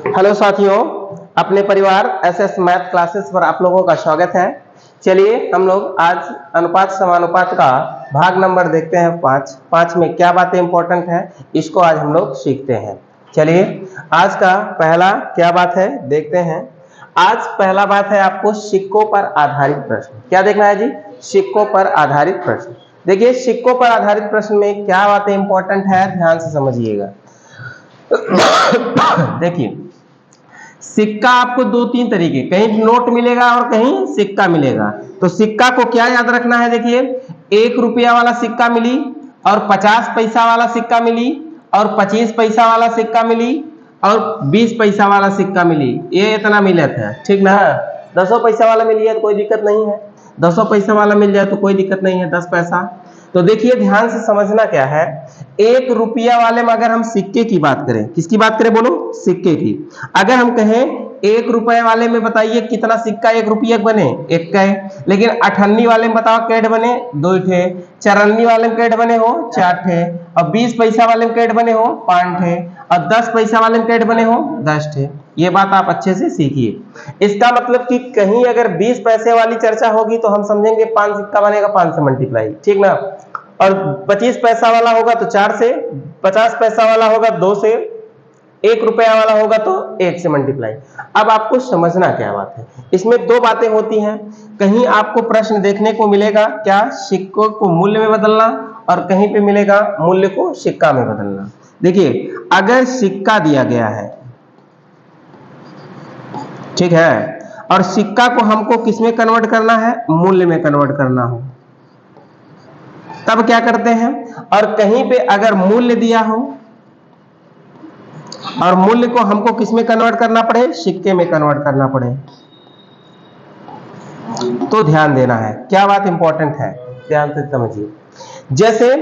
Hello साथियों, अपने परिवार एसएस मैथ क्लासेस पर आप लोगों का स्वागत है। चलिए हम लोग आज अनुपात समानुपात का भाग नंबर देखते हैं 5 में क्या बातें इंपॉर्टेंट है, इसको आज हम लोग सीखते हैं। चलिए आज का पहला क्या बात है देखते हैं। आज पहला बात है आपको सिक्कों पर आधारित प्रश्न। क्या देखना है जी? सिक्कों पर आधारित प्रश्न। देखिए सिक्कों पर आधारित प्रश्न में क्या बातें इंपॉर्टेंट है, ध्यान से समझिएगा। देखिए सिक्का आपको दो तीन तरीके, कहीं नोट मिलेगा और कहीं सिक्का मिलेगा। तो सिक्का को क्या याद रखना है? देखिए 1 रुपया वाला सिक्का मिली और 50 पैसा वाला सिक्का मिली और 25 पैसा वाला सिक्का मिली और 20 पैसा वाला सिक्का मिली। ये इतना मिला था, ठीक ना? 10 पैसा वाला मिल गया तो कोई दिक्कत नहीं है, 10 पैसा वाला मिल जाए तो कोई दिक्कत नहीं है, 10 पैसा। तो देखिए ध्यान से समझना क्या है, 1 रुपया वाले में अगर हम सिक्के की बात करें, किसकी बात करें बोलो? सिक्के की। अगर हम कहें 1 रुपए वाले में बताइए कितना सिक्का 1 रुपया बने? 1 का है। लेकिन 98 वाले में बताओ कैड बने? 2 ठे। 94 वाले में कैड बने हो? 4 ठे। और 20 पैसा वाले में कैड बने हो? 5 ठे। और 10 पैसा वाले में कैड बने हो? 10 ठे। ये बात आप अच्छे से सीखिए। इसका मतलब कि कहीं अगर 20 पैसे वाली चर्चा होगी तो हम समझेंगे 5 सिक्का बनेगा 5 से मल्टीप्लाई, ठीक ना? और 25 पैसा वाला होगा तो 4 से, 50 पैसा वाला होगा 2 से, 1 रुपया वाला होगा तो 1 से मल्टीप्लाई। अब आपको समझना क्या बात है, इसमें दो बातें होती हैं। कहीं आपको प्रश्न देखने को मिलेगा क्या, सिक्कों को मूल्य में बदलना, और कहीं पे मिलेगा मूल्य को सिक्का में बदलना। देखिए अगर सिक्का दिया गया है, ठीक है, और सिक्का को हमको किस में कन्वर्ट करना है? मूल्य में कन्वर्ट करना हो, तब क्या करते हैं? और कहीं पे अगर मूल्य दिया हो और मूल्य को हमको किस में कन्वर्ट करना पड़े? सिक्के में कन्वर्ट करना पड़े, तो ध्यान देना है। क्या बात इंपॉर्टेंट है, ध्यान से समझिए। जैसे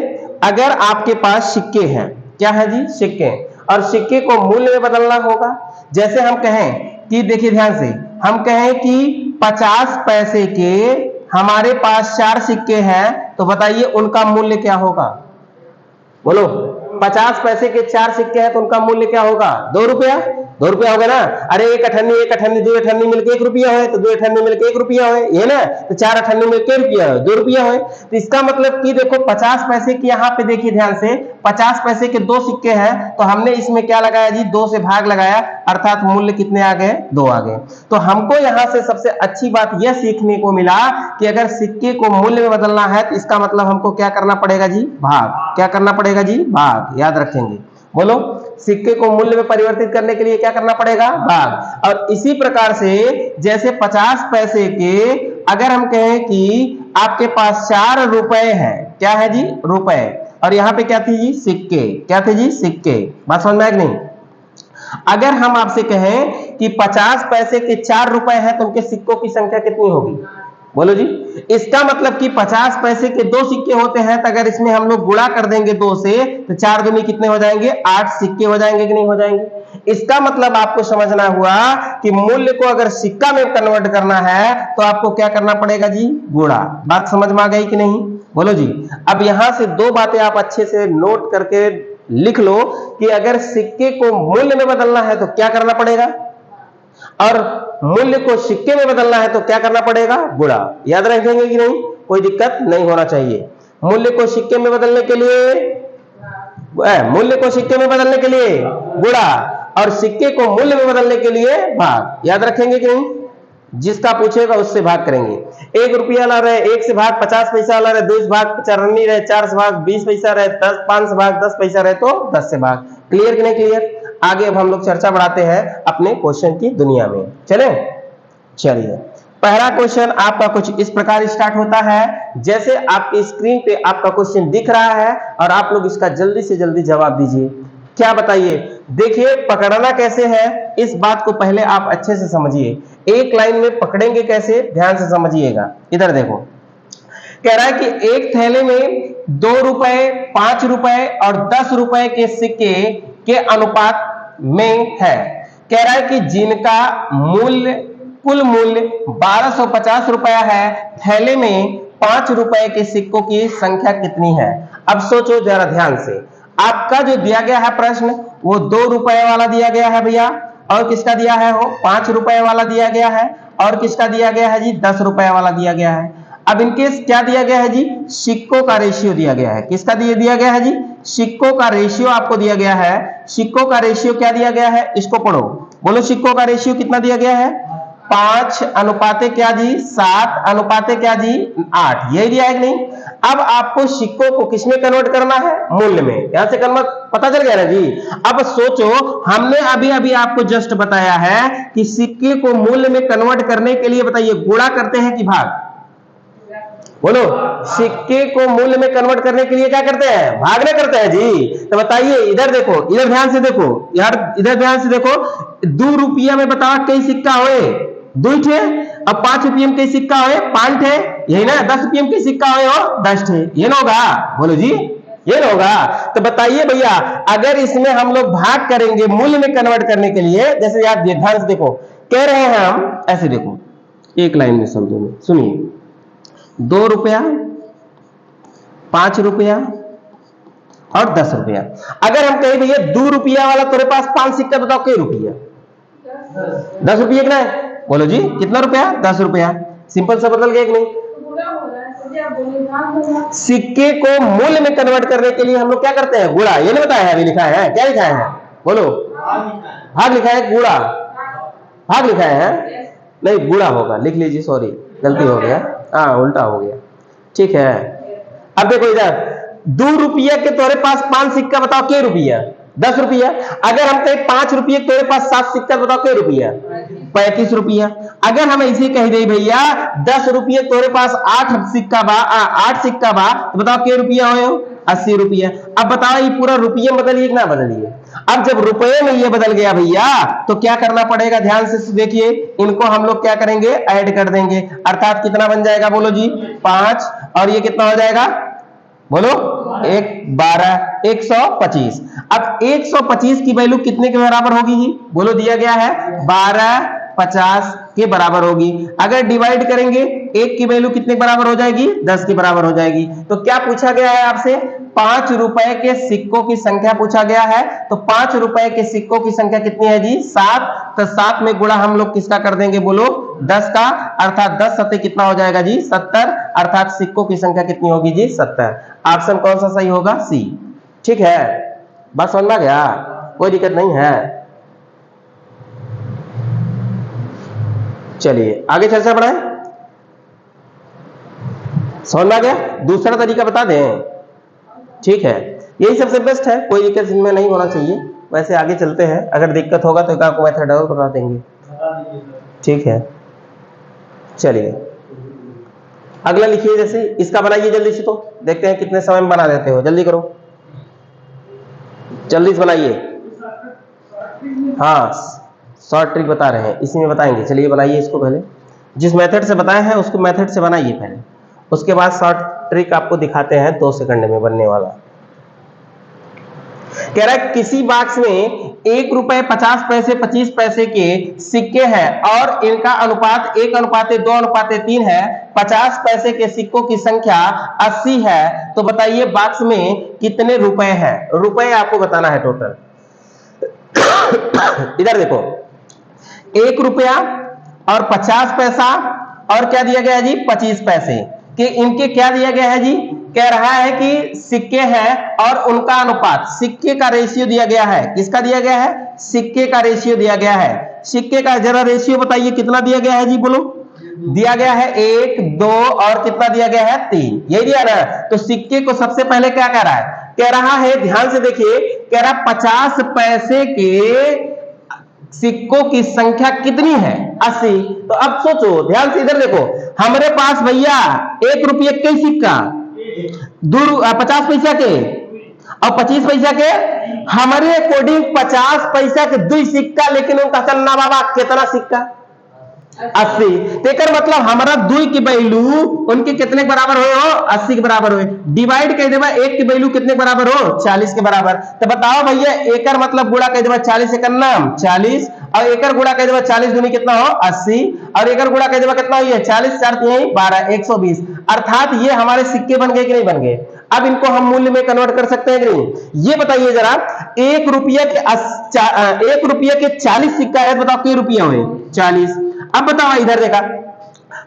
अगर आपके पास सिक्के हैं, क्या है जी? सिक्के, और सिक्के को मूल्य में बदलना होगा। जैसे हम कहें कि देखिए ध्यान से, हम कहें कि 50 पैसे के हमारे पास 4 सिक्के हैं, तो बताइए उनका मूल्य क्या होगा? बोलो, 50 पैसे के 4 सिक्के हैं तो उनका मूल्य क्या होगा? 2 रुपया। 2 रुपया होगा ना? अरे 1 अठन्नी 2 अठन्नी मिलकर 1 रुपया है, तो 2 अठन्नी मिलकर 1 रुपया है, ये ना? तो 4 अठन्नी मिलकर रुपया है, 2 रुपया है। तो इसका मतलब कि देखो 50 पैसे की, यहाँ पे देखिए ध्यान से, 50 पैसे के 2 सिक्के हैं, तो हमने इसमें क्या लगाया जी? 2 से भाग लगाया, अर्थात मूल्य कितने आ गए? 2 आ गए। तो हमको यहाँ से सबसे अच्छी बात यह सीखने को मिला कि अगर सिक्के को मूल्य में बदलना है तो इसका मतलब हमको क्या करना पड़ेगा जी? भाग। क्या करना पड़ेगा जी? भाग। याद रखेंगे, बोलो, सिक्के को मूल्य में परिवर्तित करने के लिए क्या करना पड़ेगा? भाग। और इसी प्रकार से जैसे 50 पैसे के अगर हम कहें कि आपके पास 4 रुपए हैं, क्या है जी? रुपए, और यहाँ पे क्या थी जी? सिक्के। क्या थे जी? सिक्के। बात समझ में आएगी नहीं? अगर हम आपसे कहें कि 50 पैसे के 4 रुपए हैं तो उनके सिक्कों की संख्या कितनी होगी? बोलो जी। इसका मतलब कि 50 पैसे के 2 सिक्के होते हैं, तो अगर इसमें हम लोग गुणा कर देंगे 2 से, तो 4 दूनी कितने हो जाएंगे? 8 सिक्के हो जाएंगे कि नहीं हो जाएंगे? इसका मतलब आपको समझना हुआ कि मूल्य को अगर सिक्का में कन्वर्ट करना है तो आपको क्या करना पड़ेगा जी? गुणा। बात समझ में आ गई कि नहीं? बोलो जी। अब यहां से दो बातें आप अच्छे से नोट करके लिख लो कि अगर सिक्के को मूल्य में बदलना है तो क्या करना पड़ेगा, और मूल्य को सिक्के में बदलना है तो क्या करना पड़ेगा? गुणा। याद रखेंगे कि नहीं? कोई दिक्कत नहीं होना चाहिए। मूल्य को सिक्के में बदलने के लिए, मूल्य को सिक्के में बदलने के लिए गुणा, और सिक्के को मूल्य में बदलने के लिए भाग। याद रखेंगे कि नहीं? जिसका पूछेगा उससे भाग करेंगे। 1 रुपया ला रहे 1 से भाग 50 पैसा ला रहे, 2 से भाग 94 रहे, 4 से भाग 20 पैसा रहे, 5 से भाग 10 पैसा रहे, तो 10 से भाग। क्लियर कि नहीं क्लियर? आगे अब हम लोग चर्चा बढ़ाते हैं अपने क्वेश्चन की दुनिया में। चले, चलिए पहला क्वेश्चन आपका कुछ इस प्रकार स्टार्ट होता है, जैसे आपकी स्क्रीन पे आपका क्वेश्चन दिख रहा है और आप लोग इसका जल्दी से जल्दी जवाब दीजिए। क्या बताइए? देखिए पकड़ना कैसे है, इस बात को पहले आप अच्छे से समझिए। एक लाइन में पकड़ेंगे कैसे, ध्यान से समझिएगा। इधर देखो, कह रहा है कि एक थैले में 2 रुपए, 5 रुपए और 10 रुपए के सिक्के के अनुपात में है। कह रहा है कि जिनका मूल्य, कुल मूल्य 1250 रुपया है, थैले में 5 रुपए के सिक्कों की संख्या कितनी है? अब सोचो जरा ध्यान से, आपका जो दिया गया है प्रश्न वो 2 रुपए वाला दिया गया है भैया, और किसका दिया है वो 5 रुपए वाला दिया गया है, और किसका दिया गया है जी 10 रुपए वाला दिया गया है। अब इनके क्या दिया गया है जी, सिक्कों का रेशियो दिया गया है। किसका दिया गया है जी, सिक्कों का रेशियो आपको दिया गया है। सिक्कों का रेशियो क्या दिया गया है, इसको पढ़ो, बोलो सिक्कों का रेशियो कितना दिया गया है, 5 अनुपाते क्या जी 7 अनुपाते क्या जी 8, यही दिया है कि नहीं। अब आपको सिक्कों को किसमें कन्वर्ट करना है, मूल्य में। यहां से कन्वर्ट पता चल गया ना जी। अब सोचो, हमने अभी अभी आपको जस्ट बताया है कि सिक्के को मूल्य में कन्वर्ट करने के लिए बताइए गुणा करते हैं कि भाग, बोलो सिक्के को मूल्य में कन्वर्ट करने के लिए क्या करते हैं, भागने करते हैं जी। तो बताइए, इधर देखो, इधर ध्यान से देखो यार, इधर ध्यान से देखो, 2 रुपया में बताओ कई सिक्का होए, 2 थे। अब 5 रुपये में कई सिक्का होए, 5 थे, यही ना। 10 रुपये में कई सिक्का होए और 10 थे, ये ना होगा, बोलो जी ये ना होगा। तो बताइए भैया, अगर इसमें हम लोग भाग करेंगे मूल्य में कन्वर्ट करने के लिए, जैसे यार ध्यान से देखो, कह रहे हैं हम ऐसे, देखो एक लाइन में शब्दों में सुनिए, 2 रुपया, 5 रुपया और 10 रुपया। अगर हम कहें भैया 2 रुपया वाला तेरे पास 5 सिक्का, बताओ कई रुपया, 10 रुपये कितना है, बोलो जी कितना रुपया, 10 रुपया। सिंपल सा बदल गया कि नहीं। सिक्के को मूल्य में कन्वर्ट करने के लिए हम लोग क्या करते हैं, गुणा। ये नहीं बताया है, अभी लिखा है, क्या लिखा है, बोलो भाग लिखा है, गुणा भाग लिखा है, नहीं गुणा होगा, लिख लीजिए, सॉरी गलती हो गया, हाँ उल्टा हो गया, ठीक है। अब देखो इधर 2 रुपया के तुम्हारे पास 5 सिक्का, बताओ के रुपया, 10 रुपया। अगर हम कहें 5 रुपये तुम्हारे पास 7 सिक्का, बताओ के रुपया, 35 रुपया। अगर हम ऐसे कह दे भैया 10 रुपये तुम्हारे पास 8 सिक्का बा, 8 सिक्का बा, तो बताओ के रुपया हो, 80 रुपया। अब बताओ ये पूरा रुपये बदलिए कि ना बदलिए। अब जब रुपये में ये बदल गया भैया, तो क्या करना पड़ेगा, ध्यान से देखिए, इनको हम लोग क्या करेंगे, ऐड कर देंगे, अर्थात कितना बन जाएगा, बोलो जी 5, और ये कितना हो जाएगा, बोलो 1 12 125। अब 125 की वैल्यू कितने के बराबर होगी जी, बोलो दिया गया है 1250 के बराबर होगी। अगर डिवाइड करेंगे 1 की वैल्यू कितने के बराबर हो जाएगी, 10 के बराबर हो जाएगी। तो क्या पूछा गया है आपसे, 5 रुपए के सिक्कों की संख्या पूछा गया है। तो 5 रुपए के सिक्कों की संख्या कितनी है जी 7। तो 7 में गुणा हम लोग किसका कर देंगे, बोलो 10 का, अर्थात 10 सत्ते कितना हो जाएगा जी 70, अर्थात सिक्कों की संख्या कितनी होगी जी 70। ऑप्शन कौन सा सही होगा, सी। ठीक है, बात समझ में आ गया, कोई दिक्कत नहीं है। चलिए आगे चर्चा बढ़ाएं, समझ में आ गया। दूसरा तरीका बता दें, ठीक है, यही सबसे बेस्ट है, कोई दिक्कत इनमें नहीं होना चाहिए। वैसे आगे चलते हैं, अगर दिक्कत होगा तो एक आपको मेथड और बता देंगे, ठीक है। चलिए अगला लिखिए, जैसे इसका बनाइए जल्दी से, तो देखते हैं कितने समय में बना देते हो, जल्दी करो, जल्दी से बनाइए। हाँ शॉर्ट ट्रिक बता रहे हैं, इसी में बताएंगे। चलिए बनाइए इसको, पहले जिस मेथड से बताए हैं उसको मेथड से बनाइए पहले, उसके बाद शॉर्ट ट्रिक आपको दिखाते हैं 2 सेकंड में बनने वाला। कह रहा है किसी बॉक्स में 1 रुपए 50 पैसे 25 पैसे के सिक्के हैं और इनका अनुपात 1:2:3 है। 50 पैसे के सिक्कों की संख्या 80 है। तो बताइए बॉक्स में कितने रुपए हैं, रुपए आपको बताना है टोटल। इधर देखो 1 रुपया और 50 पैसा और क्या दिया गया है जी 25 पैसे कि इनके क्या दिया गया है जी, कह रहा है कि सिक्के हैं और उनका अनुपात, सिक्के का रेशियो दिया गया है। किसका दिया गया है, सिक्के का रेशियो दिया गया है। सिक्के का जरा रेशियो बताइए कितना दिया गया है जी, बोलो। दिया गया है 1 2 और कितना दिया गया है 3, यही दिया ना। तो सिक्के को सबसे पहले क्या कह रहा है, कह रहा है ध्यान से देखिए, कह रहा 50 पैसे के सिक्कों की संख्या कितनी है 80। तो अब सोचो ध्यान से, इधर देखो हमारे पास भैया 1 रुपये के सिक्का, 50 पैसा के और 25 पैसा के, हमारे अकॉर्डिंग 50 पैसा के 2 सिक्का, लेकिन उनका चलना बाबा कितना सिक्का 80। तेकर मतलब हमारा 2 की वैल्यू उनके कितने के बराबर हो 80 के बराबर हो। डिवाइड कर देवा 1 की वैल्यू कितने के बराबर हो 40 के बराबर। तो बताओ भैया एकर मतलब गुणा कर देवा 40 एकर नाम 40 और एकर गुणा कर देवा 40 दूनी कितना हो 80 और एकर गुणा कर देवा कितना हो 40 4 3 12 120। अर्थात ये हमारे सिक्के बन गए कि नहीं बन गए। अब इनको हम मूल्य में कन्वर्ट कर सकते हैं कि नहीं, ये बताइए जरा। 1 रुपया के 40 सिक्का है, बताओ कितने रुपया हुए? 40। अब बताओ इधर देखा,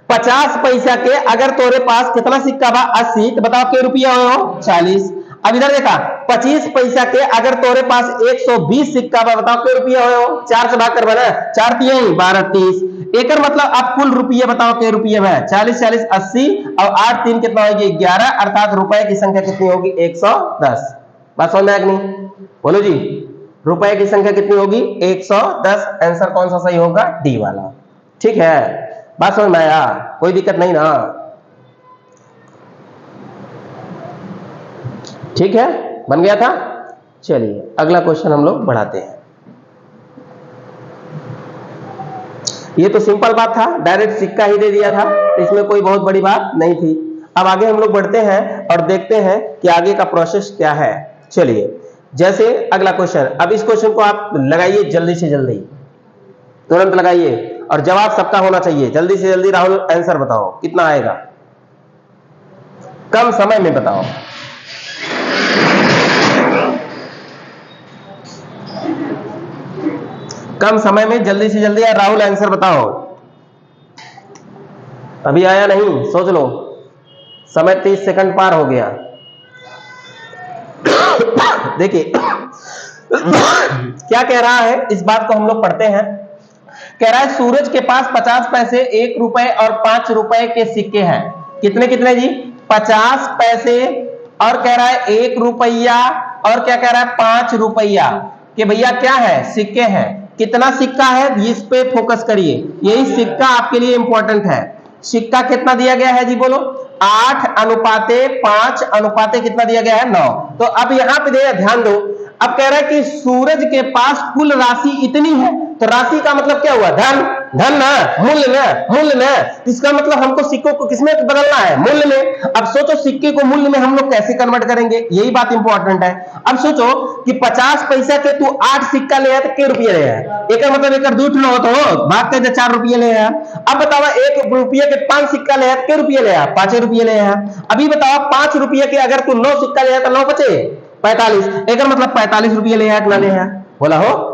50 पैसा के अगर तोरे पास कितना सिक्का बा? 80, तो बताओ कितने रुपया हुए हो? 40। अब इधर देखा, 25 पैसा के अगर तोरे पास 120 सिक्का बा, बताओ कितने रुपया हुए हो? 4 से भाग कर बना, 4 3 12 30। एकर मतलब अब कुल रुपये बताओ कितने रुपये है? 40 40 80 और 8 3 कितना होगी? 11, अर्थात रुपए की संख्या कितनी होगी? 110। बात समझ में आया कि नहीं? बोलो जी, रुपए की संख्या कितनी होगी? 110। आंसर कौन सा सही होगा? डी वाला। ठीक है, बात समझ में आया? कोई दिक्कत नहीं ना? ठीक है, बन गया था। चलिए अगला क्वेश्चन हम लोग बढ़ाते हैं। ये तो सिंपल बात था, डायरेक्ट सिक्का ही दे दिया था, तो इसमें कोई बहुत बड़ी बात नहीं थी। अब आगे हम लोग बढ़ते हैं और देखते हैं कि आगे का प्रोसेस क्या है। चलिए, जैसे अगला क्वेश्चन, अब इस क्वेश्चन को आप लगाइए जल्दी से जल्दी, तुरंत लगाइए और जवाब सबका होना चाहिए। जल्दी से जल्दी राहुल आंसर बताओ कितना आएगा, कम समय में बताओ। कम समय में जल्दी से जल्दी यार राहुल आंसर बताओ। अभी आया नहीं, सोच लो, समय 30 सेकंड पार हो गया। देखिए क्या कह रहा है, इस बात को हम लोग पढ़ते हैं। कह रहा है सूरज के पास 50 पैसे, 1 रुपए और 5 रुपए के सिक्के हैं। कितने कितने जी? 50 पैसे और कह रहा है 1 रुपया और क्या कह रहा है? 5 रुपया के भैया क्या है? सिक्के हैं। कितना सिक्का है इस पे फोकस करिए, यही सिक्का आपके लिए इंपॉर्टेंट है। सिक्का कितना दिया गया है जी? बोलो। 8:5 अनुपाते कितना दिया गया है? 9। तो अब यहां पे ध्यान दो, अब कह रहा है कि सूरज के पास कुल राशि इतनी है, तो राशि का मतलब क्या हुआ? धन। धन ना, मूल्य ना, मूल्य ना। इसका मतलब हमको सिक्कों को किसमें बदलना है? मूल्य में। अब सोचो सिक्के को मूल्य में हम लोग कैसे कन्वर्ट करेंगे, यही बात इंपॉर्टेंट है। अब सोचो कि 50 पैसा के तू 8 सिक्का ले आया तो कितने रुपये ले आया? एक मतलब एक दूठ लो तो भाग के 4 रुपये ले आया। अब बताओ 1 रुपये के 5 सिक्का ले आया तो कितने रुपये ले आया? 5 रुपये ले आया। अभी बताओ 5 रुपये के अगर तू 9 सिक्का ले आया तो 9 बचे 45, एक मतलब 45 रुपये ले आया कि ना ले आया? बोला हो।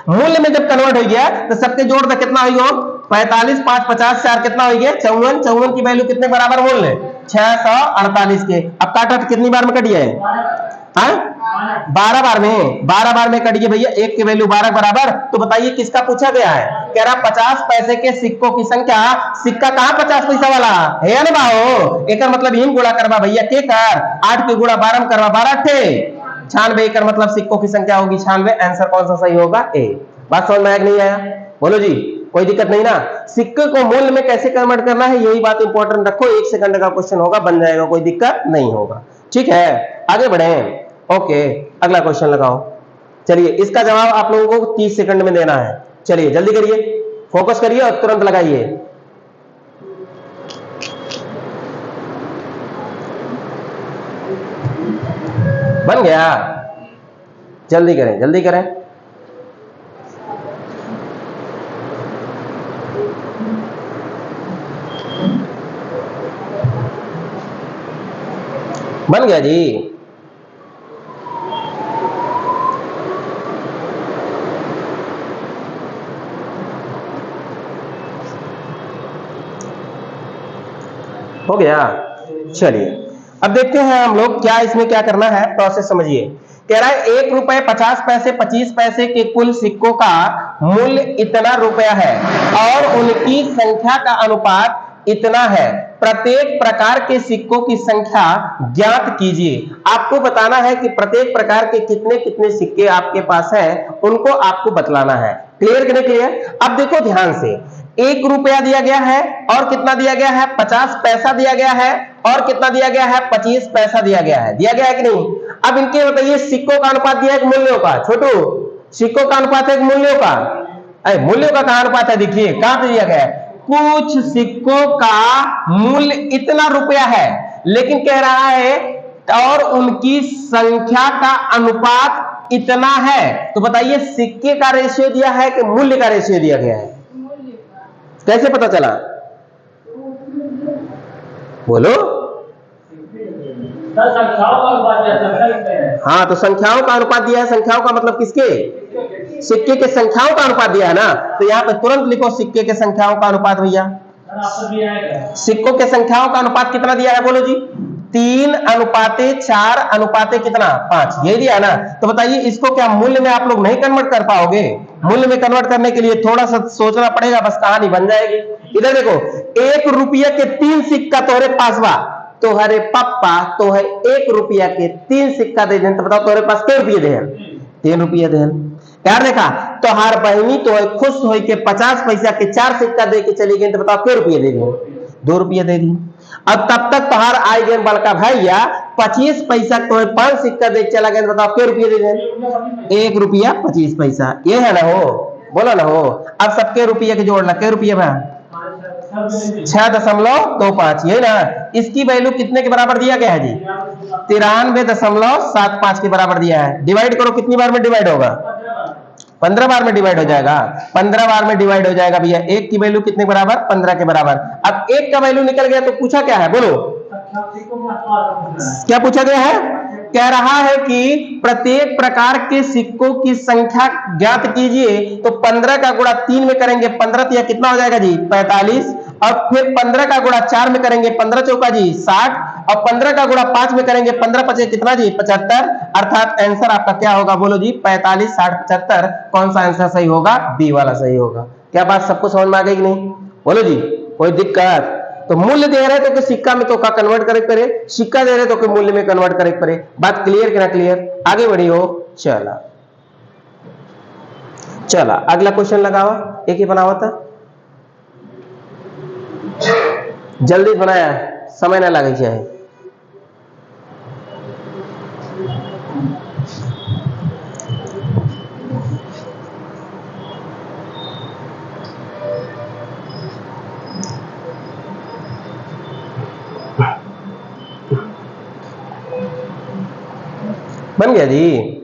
मूल्य में जब कन्वर्ट हो गया तो सबके जोड़ दे कितना हो? 45 5 50 4 कितना हो गया? 54। 54 की वैल्यू कितने बराबर? मूल्य 648 के। अब काटा कितनी बार में कटिए? 12 बार में। 12 बार में कटिए भैया, 1 की वैल्यू 12 बराबर। तो बताइए किसका पूछा गया है? कह रहा 50 पैसे के सिक्कों की संख्या। सिक्का कहां 50 पैसा वाला है ना बाहो? एक मतलब इन गुणा करवा भैया के कर 8 के गुणा 12 करवा 12 थे 96। एक मतलब सिक्कों की संख्या होगी 96। आंसर कौन सा सही होगा? ए। बात समझ में आया कि नहीं आया? बोलो जी, कोई दिक्कत नहीं ना? सिक्के को मूल्य में कैसे कन्वर्ट करना है, यही बात इंपॉर्टेंट रखो। 1 सेकंड का क्वेश्चन होगा, बन जाएगा, कोई दिक्कत नहीं होगा। ठीक है, आगे बढ़े। ओके, अगला क्वेश्चन लगाओ। चलिए, इसका जवाब आप लोगों को 30 सेकंड में देना है। चलिए जल्दी करिए, फोकस करिए और तुरंत लगाइए। बन गया? जल्दी करें, जल्दी करें। बन गया जी? हो गया? चलिए अब देखते हैं हम लोग क्या इसमें क्या करना है, प्रोसेस समझिए। कह रहा है 1 रुपए 50 पैसे 25 पैसे के कुल सिक्कों का मूल्य इतना रुपया है और उनकी संख्या का अनुपात इतना है। प्रत्येक प्रकार के सिक्कों की संख्या ज्ञात कीजिए। आपको बताना है कि प्रत्येक प्रकार के कितने कितने सिक्के आपके पास है, उनको आपको बतलाना है। क्लियर कि नहीं क्लियर? अब देखो ध्यान से, 1 रुपया दिया गया है और कितना दिया गया है? 50 पैसा दिया गया है और कितना दिया गया है? 25 पैसा दिया गया है। दिया गया है कि नहीं? अब इनके बताइए सिक्कों का अनुपात दिया है कि मूल्यों का? छोटू, सिक्कों का अनुपात है कि मूल्यों का? अरे मूल्यों का कहां अनुपात है? देखिए कहां पे दिया गया है? कुछ सिक्कों का मूल्य इतना रुपया है, लेकिन कह रहा है और उनकी संख्या का अनुपात इतना है। तो बताइए सिक्के का रेशियो दिया है कि मूल्य का रेशियो दिया गया है? कैसे पता चला? बोलो। हाँ, तो संख्याओं का अनुपात दिया है। संख्याओं का मतलब किसके? सिक्के के संख्याओं का अनुपात दिया है ना, तो यहाँ पे तुरंत लिखो सिक्के के संख्याओं का अनुपात। भैया सिक्कों के संख्याओं का अनुपात कितना दिया है बोलो जी? 3:4 कितना 5, यही दिया है ना। तो बताइए इसको क्या मूल्य में आप लोग नहीं कन्वर्ट कर पाओगे? मूल्य में कन्वर्ट करने के लिए थोड़ा सा सोचना पड़ेगा, बस कहानी बन जाएगी। इधर देखो, 1 रुपया के 3 सिक्का तोरे पास बा, तो हरे पप्पा तो है 1 रुपया के 3 सिक्का दे दें, तो बताओ तोरे पास के रुपये दे? 3 रुपया दे यार। देखा तो हर बहनी तो है खुश हो के 50 पैसा के 4 सिक्का दे के चली गई, तो बताओ के रुपये दे दी? 2 रुपये दे दी। अब तब तक तोहार आई गए बड़का भैया 25 पैसा तो 5 सिक्का दे चला गया, बताओ के रुपये दे दें? 1 रुपया 25 पैसा, ये है ना हो, बोला ना हो। अब सबके रुपये के जोड़ ला, के रुपये में 6.25, यही ना। इसकी वैल्यू कितने के बराबर दिया गया है जी? 93.75 के बराबर दिया है। डिवाइड करो, कितनी बार में डिवाइड होगा? 15 बार में डिवाइड हो जाएगा। 15 बार में डिवाइड हो जाएगा भैया। 1 की वैल्यू कितने के बराबर? 15 के बराबर। अब 1 का वैल्यू निकल गया, तो पूछा क्या है बोलो? क्या पूछा गया है? कह रहा है कि प्रत्येक प्रकार के सिक्कों की संख्या ज्ञात कीजिए। तो 15 का गुणा 3 में करेंगे, 15 तिया कितना हो जाएगा जी? 45। और फिर 15 का गुणा 4 में करेंगे, 15 चौका जी 60। और 15 का गुणा 5 में करेंगे, 15 पचे कितना जी? 75। अर्थात आंसर आपका क्या होगा बोलो जी? 45, 60, 75। कौन सा आंसर सही होगा? बी वाला सही होगा। क्या बात सबको समझ में आ गई कि नहीं? बोलो जी, कोई दिक्कत? तो मूल्य दे रहे तो कि सिक्का में तो का कन्वर्ट करे करे, सिक्का दे रहे तो कि मूल्य में कन्वर्ट करे करे। बात क्लियर कि ना क्लियर? आगे बढ़ी हो। चला चला अगला क्वेश्चन लगावा। एक ही बनावा था, जल्दी बनाया, समय ना लगे चाहे। बन गया जी।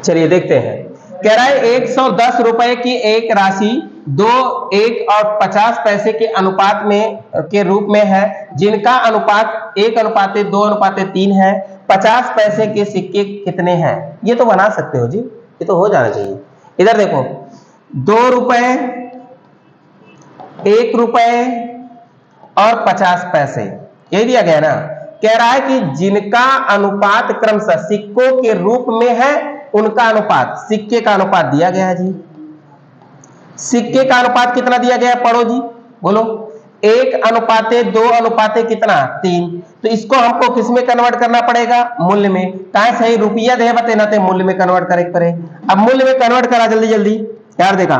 चलिए देखते हैं। कह रहा है 110 रुपए की एक राशि 2, 1 और 50 पैसे के अनुपात में के रूप में है, जिनका अनुपात 1:2:3 है। 50 पैसे के सिक्के कितने हैं? ये तो बना सकते हो जी, ये तो हो जाना चाहिए। इधर देखो, 2 रुपए, 1 रुपए और 50 पैसे, यही दिया गया ना। कह रहा है कि जिनका अनुपात क्रमशः सिक्कों के रूप में है, उनका अनुपात, सिक्के का अनुपात दिया गया है जी। सिक्के का अनुपात कितना दिया गया है? पढ़ो जी, बोलो। 1:2 कितना? 3। तो इसको हमको किस में कन्वर्ट करना पड़ेगा? मूल्य में। कहा सही रुपया दे बते ना, मूल्य में कन्वर्ट करे पड़े। अब मूल्य में कन्वर्ट करा जल्दी जल्दी यार। देखा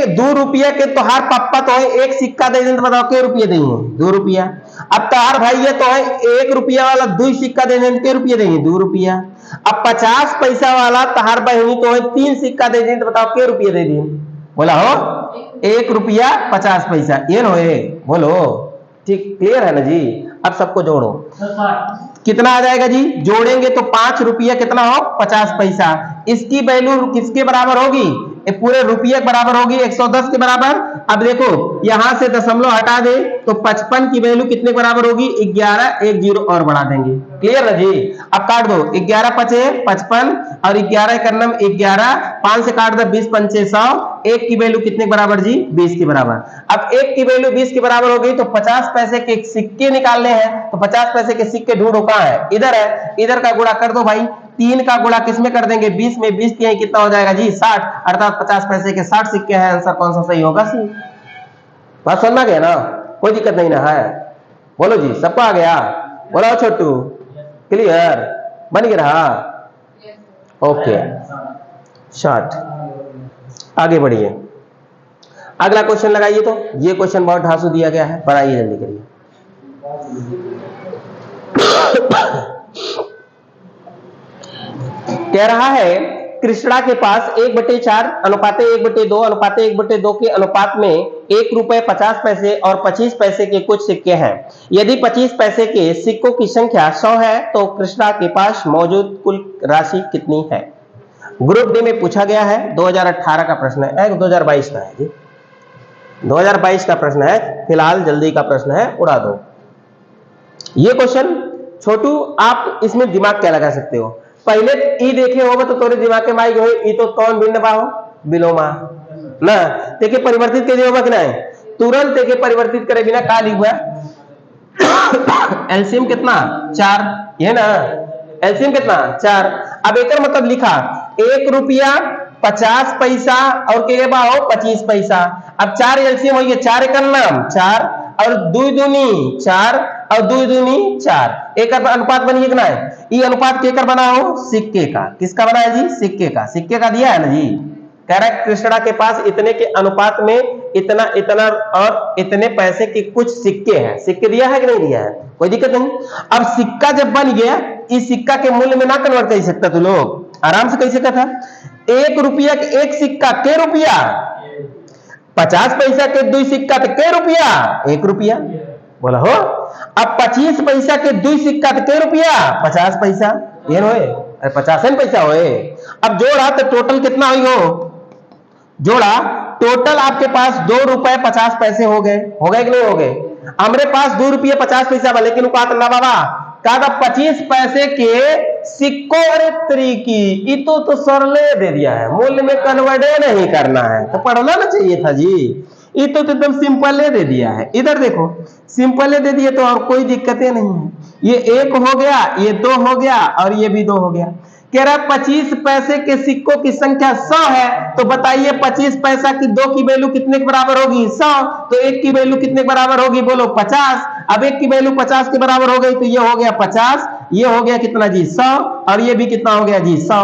2 रुपया के तोहार पप्पा तो है 1 सिक्का दे दें, तो बताओ के रुपये देंगे? 2 रुपया। अब तोहार भाई तो है 1 रुपया वाला 2 सिक्का दे दें, के रुपये देंगे? 2 रुपया। अब 50 पैसा वाला तोहार बहनी तो है 3 सिक्का दे दें, तो बताओ के रुपये दे दें? बोला हो 1 रुपया 50 पैसा, ये नो है, बोलो। ठीक क्लियर है ना जी? अब सबको जोड़ो, कितना आ जाएगा जी? जोड़ेंगे तो 5 रुपया कितना हो? 50 पैसा। इसकी वैल्यू किसके बराबर होगी? पूरे रुपये के बराबर होगी, 110 के बराबर। अब देखो यहां से दशमलव हटा दे तो 55 की वैल्यू कितने के बराबर होगी? 11, 1 0 और बढ़ा देंगे। क्लियर है जी? अब काट दो, 11 पचे 55 और 11 का नम 11, 5 से काट दो 20 पंचे 100। 1 की वैल्यू कितने के बराबर जी? 20 के बराबर। अब 1 की वैल्यू 20 के बराबर हो गई, तो 50 पैसे के सिक्के निकालने हैं। तो 50 पैसे के सिक्के ढूंढो, कहां है? इधर है। इधर का गुणा कर दो भाई, 3 का गुणा किसमें कर देंगे? 20 में। 20 किया कितना हो जाएगा जी? 60। अर्थात 50 पैसे के 60 सिक्के हैं। आंसर कौन सा सही होगा? सी। बात समझ गया ना? कोई दिक्कत नहीं ना है? बोलो जी, सबको आ गया? बोलो छोटू, क्लियर? बन गया? Okay, short. आगे बढ़िए, अगला क्वेश्चन लगाइए। तो ये क्वेश्चन बहुत ढांसू दिया गया है, बनाइए जल्दी करिए। कह रहा है कृष्णा के पास 1/4 अनुपाते 1/2 अनुपाते 1/2 के अनुपात में 1 रुपए 50 पैसे और 25 पैसे के कुछ सिक्के हैं। यदि 25 पैसे के सिक्कों की संख्या 100 है, तो कृष्णा के पास मौजूद कुल राशि कितनी है? ग्रुप डी में पूछा गया है। 2018 का प्रश्न है, 2022 का है जी। 2022 का प्रश्न है, फिलहाल जल्दी का प्रश्न है, उड़ा दो। ये क्वेश्चन छोटू आप इसमें दिमाग क्या लगा सकते हो, पहले ई देखे होगा तो तोरे दिमाग के माइक हो ई तो तौन भिन्न बा हो बिलोमा ना देखे परिवर्तित कर दिया होगा कि नहीं, तुरंत देखे परिवर्तित करे बिना का लिखा एलसीएम कितना 4, ये ना एलसीएम कितना 4। अब एक मतलब लिखा 1 रुपया 50 पैसा और के बा हो 25 पैसा। अब 4 एलसीएम हो गया 4 एक नाम 4 और 2 दूनी 4 और 2 दूनी 4 एक अनुपात बनिए ना, ये अनुपात केकर बना हो सिक्के का, किसका बना है जी सिक्के का, सिक्के का दिया है ना जी। कह रहा है कृष्णा के पास इतने के अनुपात में इतना इतना और इतने पैसे के कुछ सिक्के हैं, सिक्के दिया है कि नहीं दिया है, कोई दिक्कत नहीं। अब सिक्का जब बन गया इस सिक्का के मूल्य में ना कन्वर्ट कर सकता, तो लोग आराम से कैसे कहता 1 रुपया के एक सिक्का के रुपया, 50 पैसा के 2 सिक्का तो के रुपया 1 रुपया बोला हो। अब 25 पैसा के 2 सिक्का तो के रुपया 50 पैसा, ये होए 50 पैसा होए। अब जोड़ा तो टोटल कितना हुई हो, जोड़ा टोटल आपके पास 2 रुपए 50 पैसे हो गए कि नहीं हो गए। हमारे पास 2 रुपये 50 पैसा बा, लेकिन बात ना बाबा कहा 25 पैसे के सिक्कों अरे तरीकी तो सरले दे दिया है, मूल्य में कन्वर्ट नहीं करना है, तो पढ़ना ना चाहिए था जी, ये तो एकदम सिंपल दे दिया है। इधर देखो सिंपल दे दिए तो और कोई दिक्कतें नहीं है, ये 1 हो गया ये 2 हो गया और ये भी 2 हो गया। कह रहा 25 पैसे के सिक्कों की संख्या 100 है, तो बताइए 25 पैसा की 2 की वैल्यू कितने के बराबर होगी 100, तो 1 की वैल्यू कितने के बराबर होगी बोलो 50। अब 1 की वैल्यू 50 के बराबर हो गई तो ये हो गया 50, ये हो गया कितना जी 100 और ये भी कितना हो गया जी 100।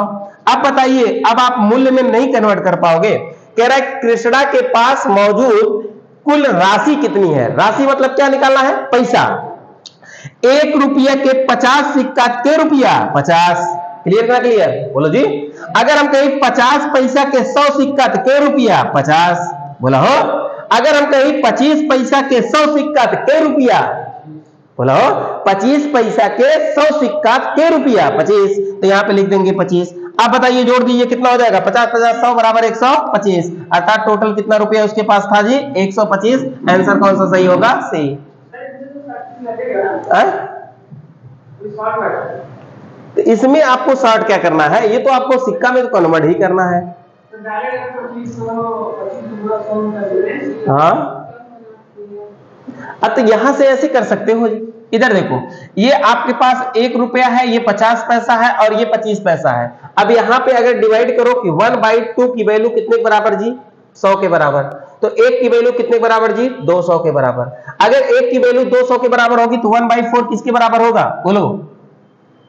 अब बताइए अब आप मूल्य में नहीं कन्वर्ट कर पाओगे। कह रहा है कृष्णा के पास मौजूद कुल राशि कितनी है, राशि मतलब क्या निकालना है पैसा। 1 रुपया के 50 सिक्का के रुपया 50, क्लियर ना क्लियर बोलो जी। अगर हम कहीं 50 पैसा के 100 सिक्का के रुपया 50 बोला हो, अगर हम कहीं 25 पैसा के 100 सिक्का के रुपया बोला हो, 25 पैसा के 100 सिक्का के रुपया 25, तो यहां पे लिख देंगे 25। अब बताइए जोड़ दीजिए कितना हो जाएगा 50 50 100 बराबर 125, अर्थात टोटल कितना रुपया उसके पास था जी 125। आंसर कौन सा सही होगा सी। तो इसमें आपको शॉर्ट क्या करना है, ये तो आपको सिक्का में तो कन्वर्ट ही करना है। हाँ अब तो यहां से ऐसे कर सकते हो जी, इधर देखो ये आपके पास 1 रुपया है, ये 50 पैसा है और ये 25 पैसा है। अब यहाँ पे अगर डिवाइड करो कि 1/2 की वैल्यू कितने के बराबर जी 100 के बराबर, तो 1 की वैल्यू कितने के बराबर जी 200 के बराबर। अगर 1 की वैल्यू 200 के बराबर होगी तो 1/4 किसके बराबर होगा बोलो,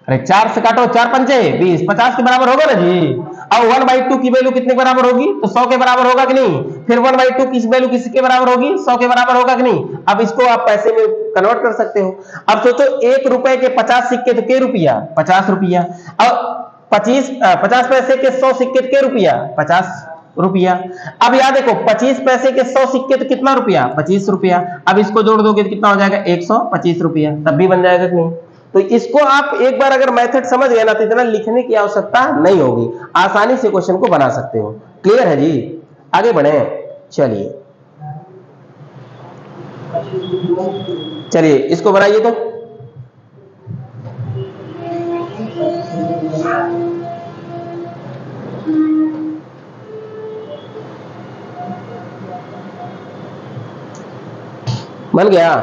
अरे 4 से काटो 4 पंचे 20, 50 के बराबर होगा ना जी। अब 1/2 की वैल्यू कितने के बराबर होगी तो 100 के बराबर होगा कि नहीं, फिर 1/2 की वैल्यू किसके बराबर होगी 100 के बराबर होगा कि नहीं। अब इसको आप पैसे में कन्वर्ट कर सकते हो। अब सोचो 1 रुपए के 50 सिक्के तो के रुपया 50 रुपया, अब 50 पैसे के 100 सिक्के के रुपया 50 रुपया। अब याद देखो 25 पैसे के 100 सिक्के तो कितना रुपया 25 रुपया। अब इसको जोड़ दोगे तो कितना हो जाएगा 125 रुपया, तब भी बन जाएगा कि नहीं। तो इसको आप एक बार अगर मेथड समझ गए ना तो इतना लिखने की आवश्यकता नहीं होगी, आसानी से क्वेश्चन को बना सकते हो। क्लियर है जी, आगे बढ़े चलिए इसको बनाइए तो बन गया,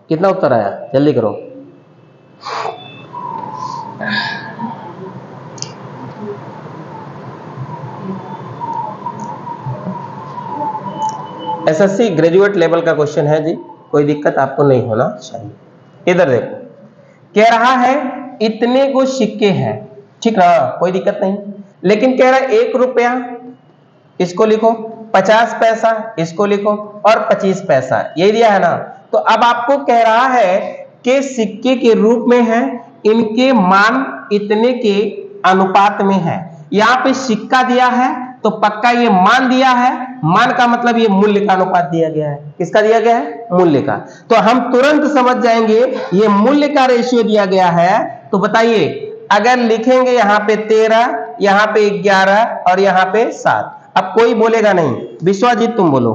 कितना उत्तर आया जल्दी करो। एसएससी ग्रेजुएट लेवल का क्वेश्चन है जी, कोई दिक्कत आपको नहीं होना चाहिए। इधर देखो कह रहा है इतने को सिक्के हैं, ठीक ना कोई दिक्कत नहीं, लेकिन कह रहा है 1 रुपया इसको लिखो, 50 पैसा इसको लिखो और 25 पैसा यही दिया है ना। तो अब आपको कह रहा है कि सिक्के के रूप में है, इनके मान इतने के अनुपात में है। यहाँ पे सिक्का दिया है तो पक्का ये मान दिया है, मान का मतलब ये मूल्य का अनुपात दिया गया है। किसका दिया गया है मूल्य का, तो हम तुरंत समझ जाएंगे ये मूल्य का रेशियो दिया गया है। तो बताइए अगर लिखेंगे यहाँ पे 13, यहाँ पे 11 और यहाँ पे 7, अब कोई बोलेगा नहीं, विश्वजीत तुम बोलो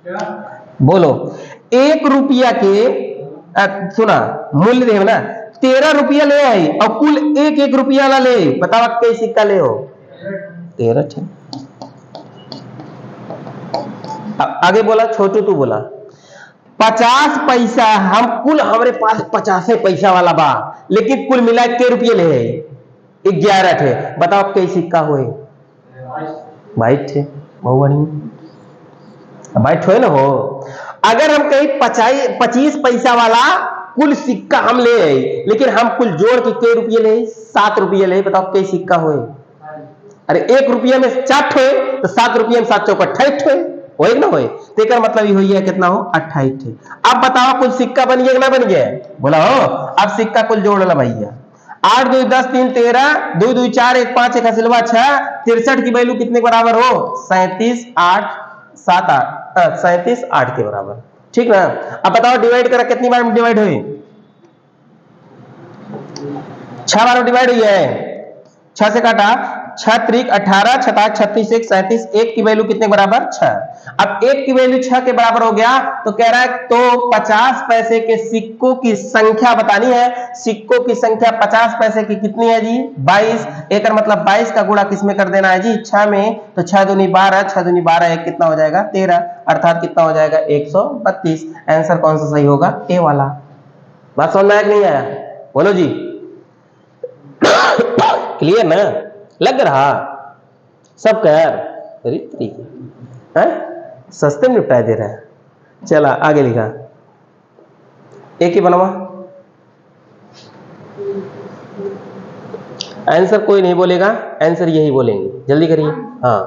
क्या? बोलो 1 रुपया के सुना मूल्य देव ना 13 रुपया ले आई और कुल 1 रुपया वाला ले, बताओ कई सिक्का ले हो 13 थे। आगे बोला छोटू, तू बोला 50 पैसा, हम कुल हमारे पास 50 पैसा वाला बा, लेकिन कुल मिला के रुपये ले 11 थे, बताओ कई सिक्का हुए 22 थे। बहुत बढ़िया, 22 हुए ना हो। अगर हम कहीं 25 पैसा वाला कुल सिक्का हम ले आए, लेकिन हम कुल जोड़ के कई रुपये ले 7 रुपये ले, बताओ कई सिक्का हुए। अरे 1 रुपया में 4 हुए तो 7 रुपये में 7 चौक 28 हुए, हो ना होए, तो मतलब हुई है कितना हो 28 थे। अब बताओ कुल सिक्का बन गया कि ना बन गया, बोला हो। अब सिक्का कुल जोड़ ला भैया, 8 2 10 3 13, 2 2 4 1 5 1 हसिलवा 6, 63 की वैल्यू कितने के बराबर हो 37 8 7 8 37 8 के बराबर, ठीक ना। अब बताओ डिवाइड करा कितनी बार में डिवाइड हुई, 6 बार में डिवाइड हुई है, 6 से काटा 6 3 18 6 36 1 37, 1 की वैल्यू कितने बराबर 6। अब 1 की वैल्यू 6 के बराबर हो गया तो कह रहा है तो 50 पैसे के सिक्कों की संख्या बतानी है। सिक्कों की संख्या 50 पैसे की कितनी है जी 22, एक मतलब 22 का गुणा किसमें कर देना है जी 6 में, तो 6 दूनी 12, 6 दूनी 12 एक कितना हो जाएगा 13, अर्थात कितना हो जाएगा 132। आंसर कौन सा सही होगा, ए वाला। बात समझ में आया कि नहीं आया, बोलो जी। क्लियर ना, लग रहा सब कर तरीके है, सस्ते में निपटा दे रहा है। चला आगे लिखा, एक ही बनवा। आंसर कोई नहीं बोलेगा, आंसर यही बोलेंगे, जल्दी करिए। हाँ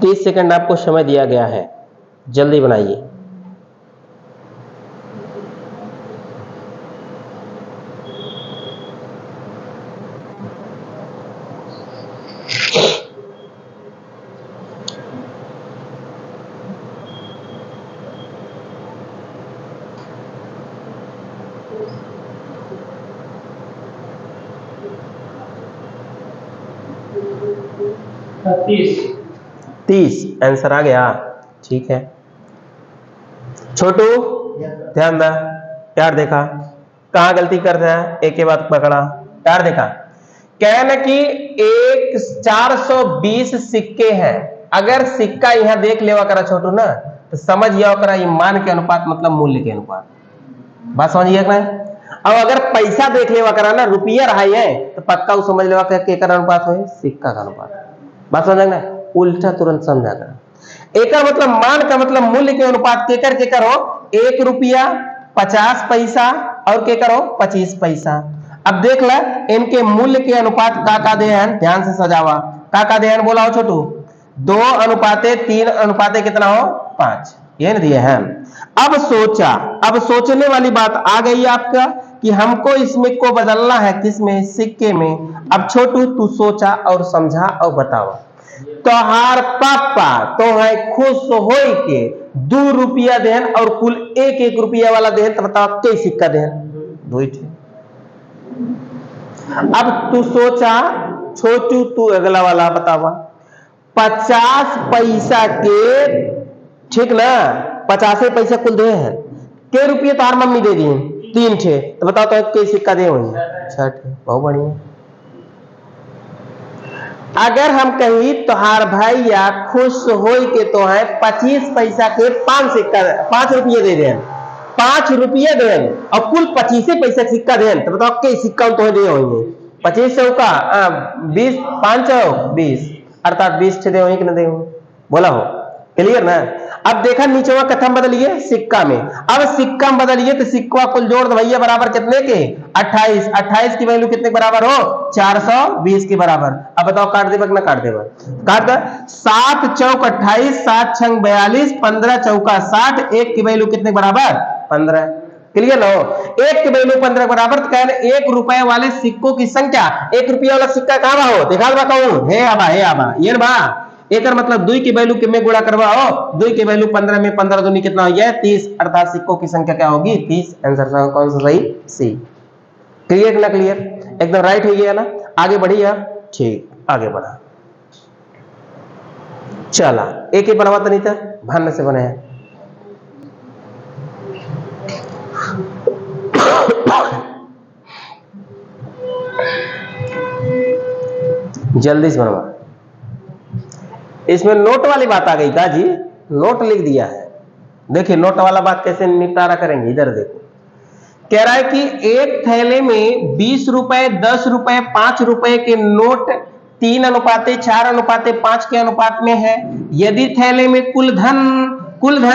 30 सेकंड आपको समय दिया गया है, जल्दी बनाइए। तीस आंसर आ गया, ठीक है। छोटू ध्यान दा, यार देखा कहां गलती कर रहा है, एक के बाद पकड़ा, यार देखा कहना कि 420 सिक्के हैं। अगर सिक्का यहां देख लेवा करा छोटू ना, तो समझ गया करा ये मान के अनुपात मतलब मूल्य के अनुपात, बात समझिए ना। अब अगर पैसा देख लेवा करा ना, रुपया रहा है तो पक्का वो समझ लेवा के अनुपात हो सिक्का का अनुपात, बात समझ ना। उल्टा तुरंत समझा कर एक मतलब मान का मतलब मूल्य के अनुपात के करो 1 रुपया 50 पैसा और के करो 25 पैसा। अब देख ला इनके मूल्य के अनुपात का देहन, ध्यान से सजावा का देहन बोला हो छोटू, 2 अनुपाते 3 अनुपाते कितना हो 5, ये न दिए हैं। अब सोचा, अब सोचने वाली बात आ गई आपका कि हमको इसमें को बदलना है किसमें, सिक्के में। अब छोटू तू सोचा और समझा और बताओ, तोहार पापा तो है खुश हो के 2 रुपया देन और कुल 1 रुपया वाला देन, तो बताओ कई सिक्का देन, 2 ही। अब तू सोचा छोटू, तू अगला वाला बतावा 50 पैसा के, ठीक ना, 50 पैसा कुल दे हैं के रुपये तार मम्मी दे दी 3 थे, तो बताओ तो कई सिक्का दे होंगे 6 थे, बहुत बढ़िया। अगर हम कहीं तोहार भैया खुश हो के तो है 25 पैसा के 5 सिक्का 5 रुपये दे दें, 5 रुपये दें और कुल 25 पैसा सिक्का दें, तो बताओ कई सिक्का तो दे होंगे 25 चौका 20 5 20, अर्थात 20 दे होंगे कि ना दे, बोला हो क्लियर ना। अब देखा नीचे कथम बदलिए सिक्का में, अब सिक्का में बदलिए तो सिक्का कुल जोड़ दो भैया बराबर कितने के 28, 28 की वैल्यू कितने के बराबर हो 420 के बराबर। अब बताओ काट दे ना काट दे, काट दे 7 चौक 28, 7 छंग 42, 15 चौका 60, 1 की वैल्यू कितने बराबर 15, क्लियर लो 1 की वैल्यू 15 बराबर। तो कह 1 रुपए वाले सिक्कों की संख्या, 1 रुपया वाला सिक्का कहां हो देखा कहूं, हे आबा ये बा एक मतलब 2 की वैल्यू कितने गुणा करवाओ, 2 की वैल्यू 15 में 15 दूनी कितना हो गया 30, अर्थात सिक्कों की संख्या क्या होगी 30। आंसर कौन सा सही, सी। क्लियर ना, क्लियर एकदम राइट हो गया ना। आगे बढ़िए, ठीक आगे बढ़ा, चला एक ही बनवा तो नहीं था भान से बने हैं। जल्दी से बनवा। इसमें नोट वाली बात आ गई का जी, नोट लिख दिया है। देखिए नोट वाला बात कैसे निपटारा करेंगे, इधर देखो। कह रहा है कि एक थैले में 20 रुपए, 10 रुपए, 5 रुपए के नोट 3:4:5 के अनुपात में है। यदि थैले में कुल धन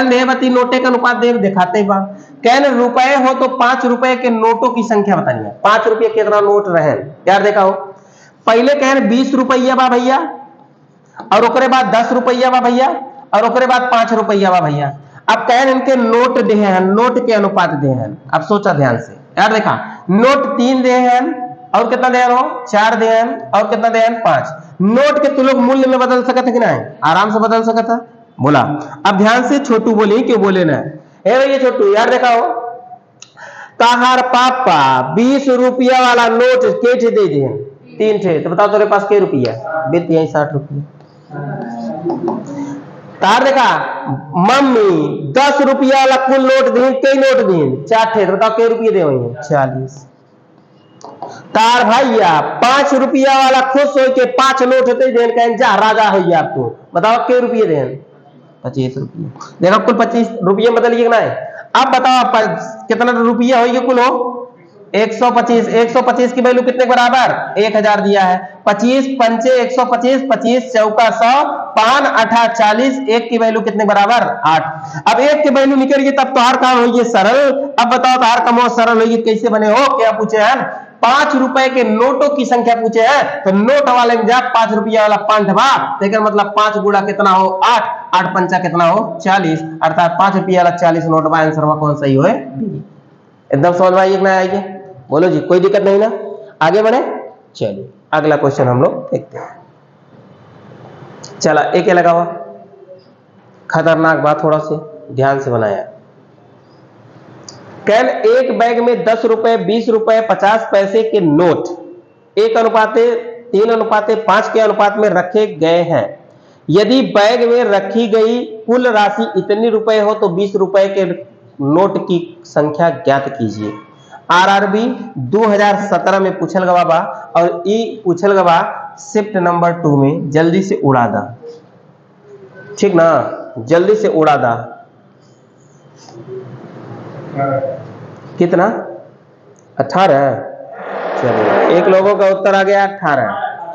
देवती नोटे का अनुपात देव दिखाते बा। कहने रुपए हो तो 5 रुपए के नोटों की संख्या बतानी है। 5 रुपये कितना नोट रहे यार, देखा हो। पहले कहने 20 रुपया बा भैया, और ओकरे बाद 10 रुपया बा भैया, और ओकरे बाद 5 रुपया बा भैया। अब कह इनके नोट दे हैं, नोट के अनुपात दे हैं। अब सोचा ध्यान से यार, देखा नोट 3 दे हैं, और कितना दे हो 4 दे हैं, और कितना दे हैं 5। नोट के तुम लोग मूल्य में बदल सकते है कि नहीं, आराम से बदल सकता बोला। अब ध्यान से छोटू बोले, क्यों बोले ना हे भैया छोटू यार, देखा हो ताहार पापा 20 रुपया वाला नोट के ठे दे दे 3 ठे, तो बताओ तेरे पास के रुपया बीत यही 60 रुपया। तार देखा मम्मी 10 रुपया वाला कुल नोट दी, कई नोट दी 4 ठे, तो बताओ के रुपये दे 40। तार भैया 5 रुपया वाला खुश हो के 5 नोट होते देन कहें जा राजा हो गया, आपको बताओ के रुपये देन 25 रुपये। देखो कुल 25 रुपये बदलिए ना है। अब बताओ कितना रुपया होगी कुल हो 125। 125 की वैल्यू कितने बराबर 1000 दिया है। 25 पंचे 125, 25 चौका 100, 5 8 40, 1 की वैल्यू कितने बराबर 8। अब 1 की वैल्यू निकलेगी तब तो हर काम होगी सरल। अब बताओ तो हर काम सरल होगी, कैसे बने हो, क्या पूछे हैं 5 रुपए के नोटों की संख्या पूछे हैं। तो नोट वाले में जा 5 रुपया वाला 5 बा, मतलब 5 गुणा कितना हो 8, 8 पंचा कितना हो 40, अर्थात 5 रुपया वाला 40 नोट बा। आंसर में कौन सही हो, एकदम समझ में आइए ना आइए, बोलो जी कोई दिक्कत नहीं ना, आगे बढ़े। चलिए अगला क्वेश्चन हम लोग देखते हैं। चला एक लगा हुआ खतरनाक बात, थोड़ा से ध्यान से बनाया। कैन एक बैग में 10 रुपए, 20 रुपए, 50 पैसे के नोट 1:3:5 के अनुपात में रखे गए हैं। यदि बैग में रखी गई कुल राशि इतनी रुपए हो तो 20 रुपए के नोट की संख्या ज्ञात कीजिए। आरआरबी 2017 में पूछल गवा बा, और ई पूछल गवा शिफ्ट नंबर 2 में। जल्दी से उड़ा दा, ठीक ना, जल्दी से उड़ा दा। कितना 18। चलिए एक लोगों का उत्तर आ गया 18।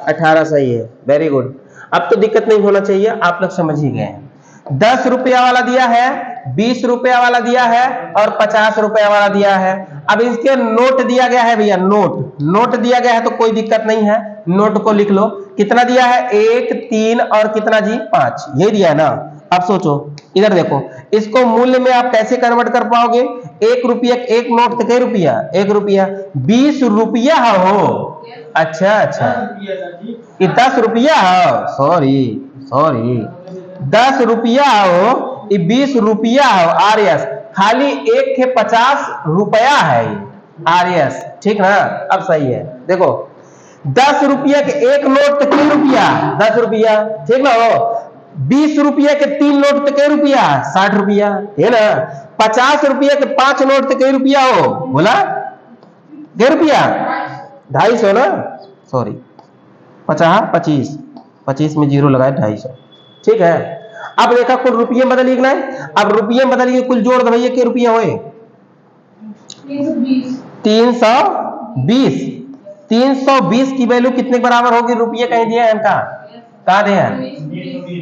18 सही है, वेरी गुड। अब तो दिक्कत नहीं होना चाहिए, आप लोग समझ ही गए हैं। 10 रुपया वाला दिया है, 20 रुपया वाला दिया है, और 50 रुपया वाला दिया है। अब इसके नोट दिया गया है भैया, नोट दिया गया है तो कोई दिक्कत नहीं है, नोट को लिख लो। कितना दिया है 1, 3 और कितना जी 5, ये दिया है ना। अब सोचो इधर देखो, इसको मूल्य में आप कैसे कन्वर्ट कर पाओगे। 1 रुपया, एक नोट तो कई रुपया 1 रुपया, 20 रुपया हो। अच्छा 10 रुपया हो, सॉरी 10 रुपया हो, 20 रुपया हो। आरएस खाली 1 के 50 रुपया है आरएस, ठीक ना। अब सही है, देखो 10 रुपया के एक नोट तो कई रुपया 10 रुपया, ठीक ना हो। 20 रुपया के 3 नोट तो कई रुपया 60 रुपया, है ना। 50 रुपया के 5 नोट तो कई रुपया हो, बोला कई रुपया 250 ना, सॉरी 50 25 में 0 लगाए 250, ठीक है। अब देखा कुल रुपये बदलिए ना, अब रुपये बदलिए कुल जोड़ दो भैया, के रुपया हुए 320। 320 की वैल्यू कितने बराबर होगी, रुपये कहीं दिया है इनका, कहा दिया है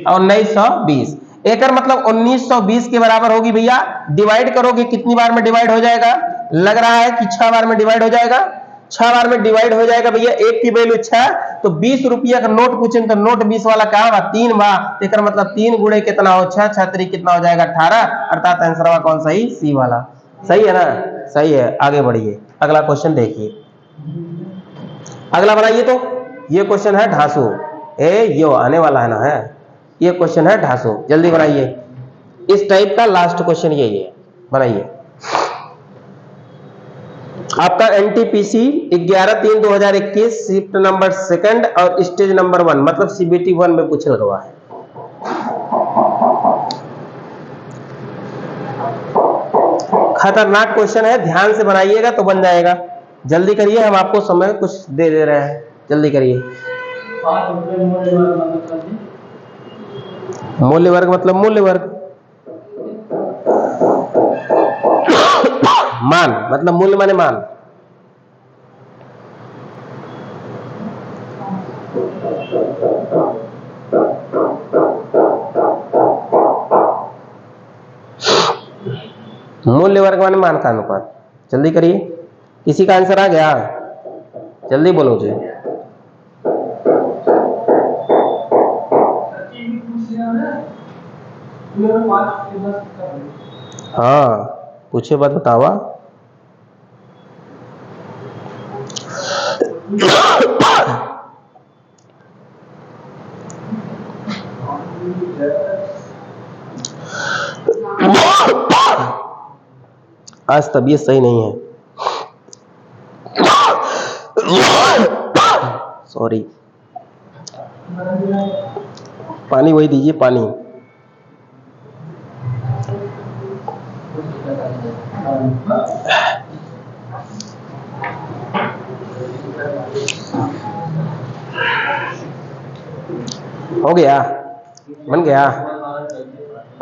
1920। एक मतलब 1920 के बराबर होगी भैया। डिवाइड करोगे कितनी बार में डिवाइड हो जाएगा, लग रहा है कि 6 बार में डिवाइड हो जाएगा। 6 बार में डिवाइड हो जाएगा भैया। 1 की वैल्यू 6, तो 20 रुपया का नोट पूछे तो नोट 20 वाला क्या होगा 3 बा, एक मतलब 3 गुणे कितना हो 6, 6 कितना हो जाएगा 18, अर्थात आंसर हुआ कौन सही, सी वाला। सही है ना, सही है। आगे बढ़िए, अगला क्वेश्चन देखिए, अगला बनाइए। तो ये क्वेश्चन है ढांसू, यो आने वाला है ना, है ये क्वेश्चन है ढांसू, जल्दी बनाइए। इस टाइप का लास्ट क्वेश्चन यही है, बनाइए। आपका एनटीपीसी 11/3/2021 शिफ्ट नंबर 2 और स्टेज नंबर 1 मतलब सीबीटी 1 में पूछल गया है। खतरनाक क्वेश्चन है, ध्यान से बनाइएगा तो बन जाएगा। जल्दी करिए, हम आपको समय कुछ दे रहे हैं, जल्दी करिए। मूल्य वर्ग मतलब मूल्य वर्ग, मान मतलब मूल्य माने मान। मूल्य वर्ग माने मान का अनुपात। जल्दी करिए, किसी का आंसर आ गया? जल्दी बोलो जी। हाँ पूछे बात बतावा। आज तबीयत सही नहीं है, सॉरी। पानी वही दीजिए, पानी। हो गया, बन गया।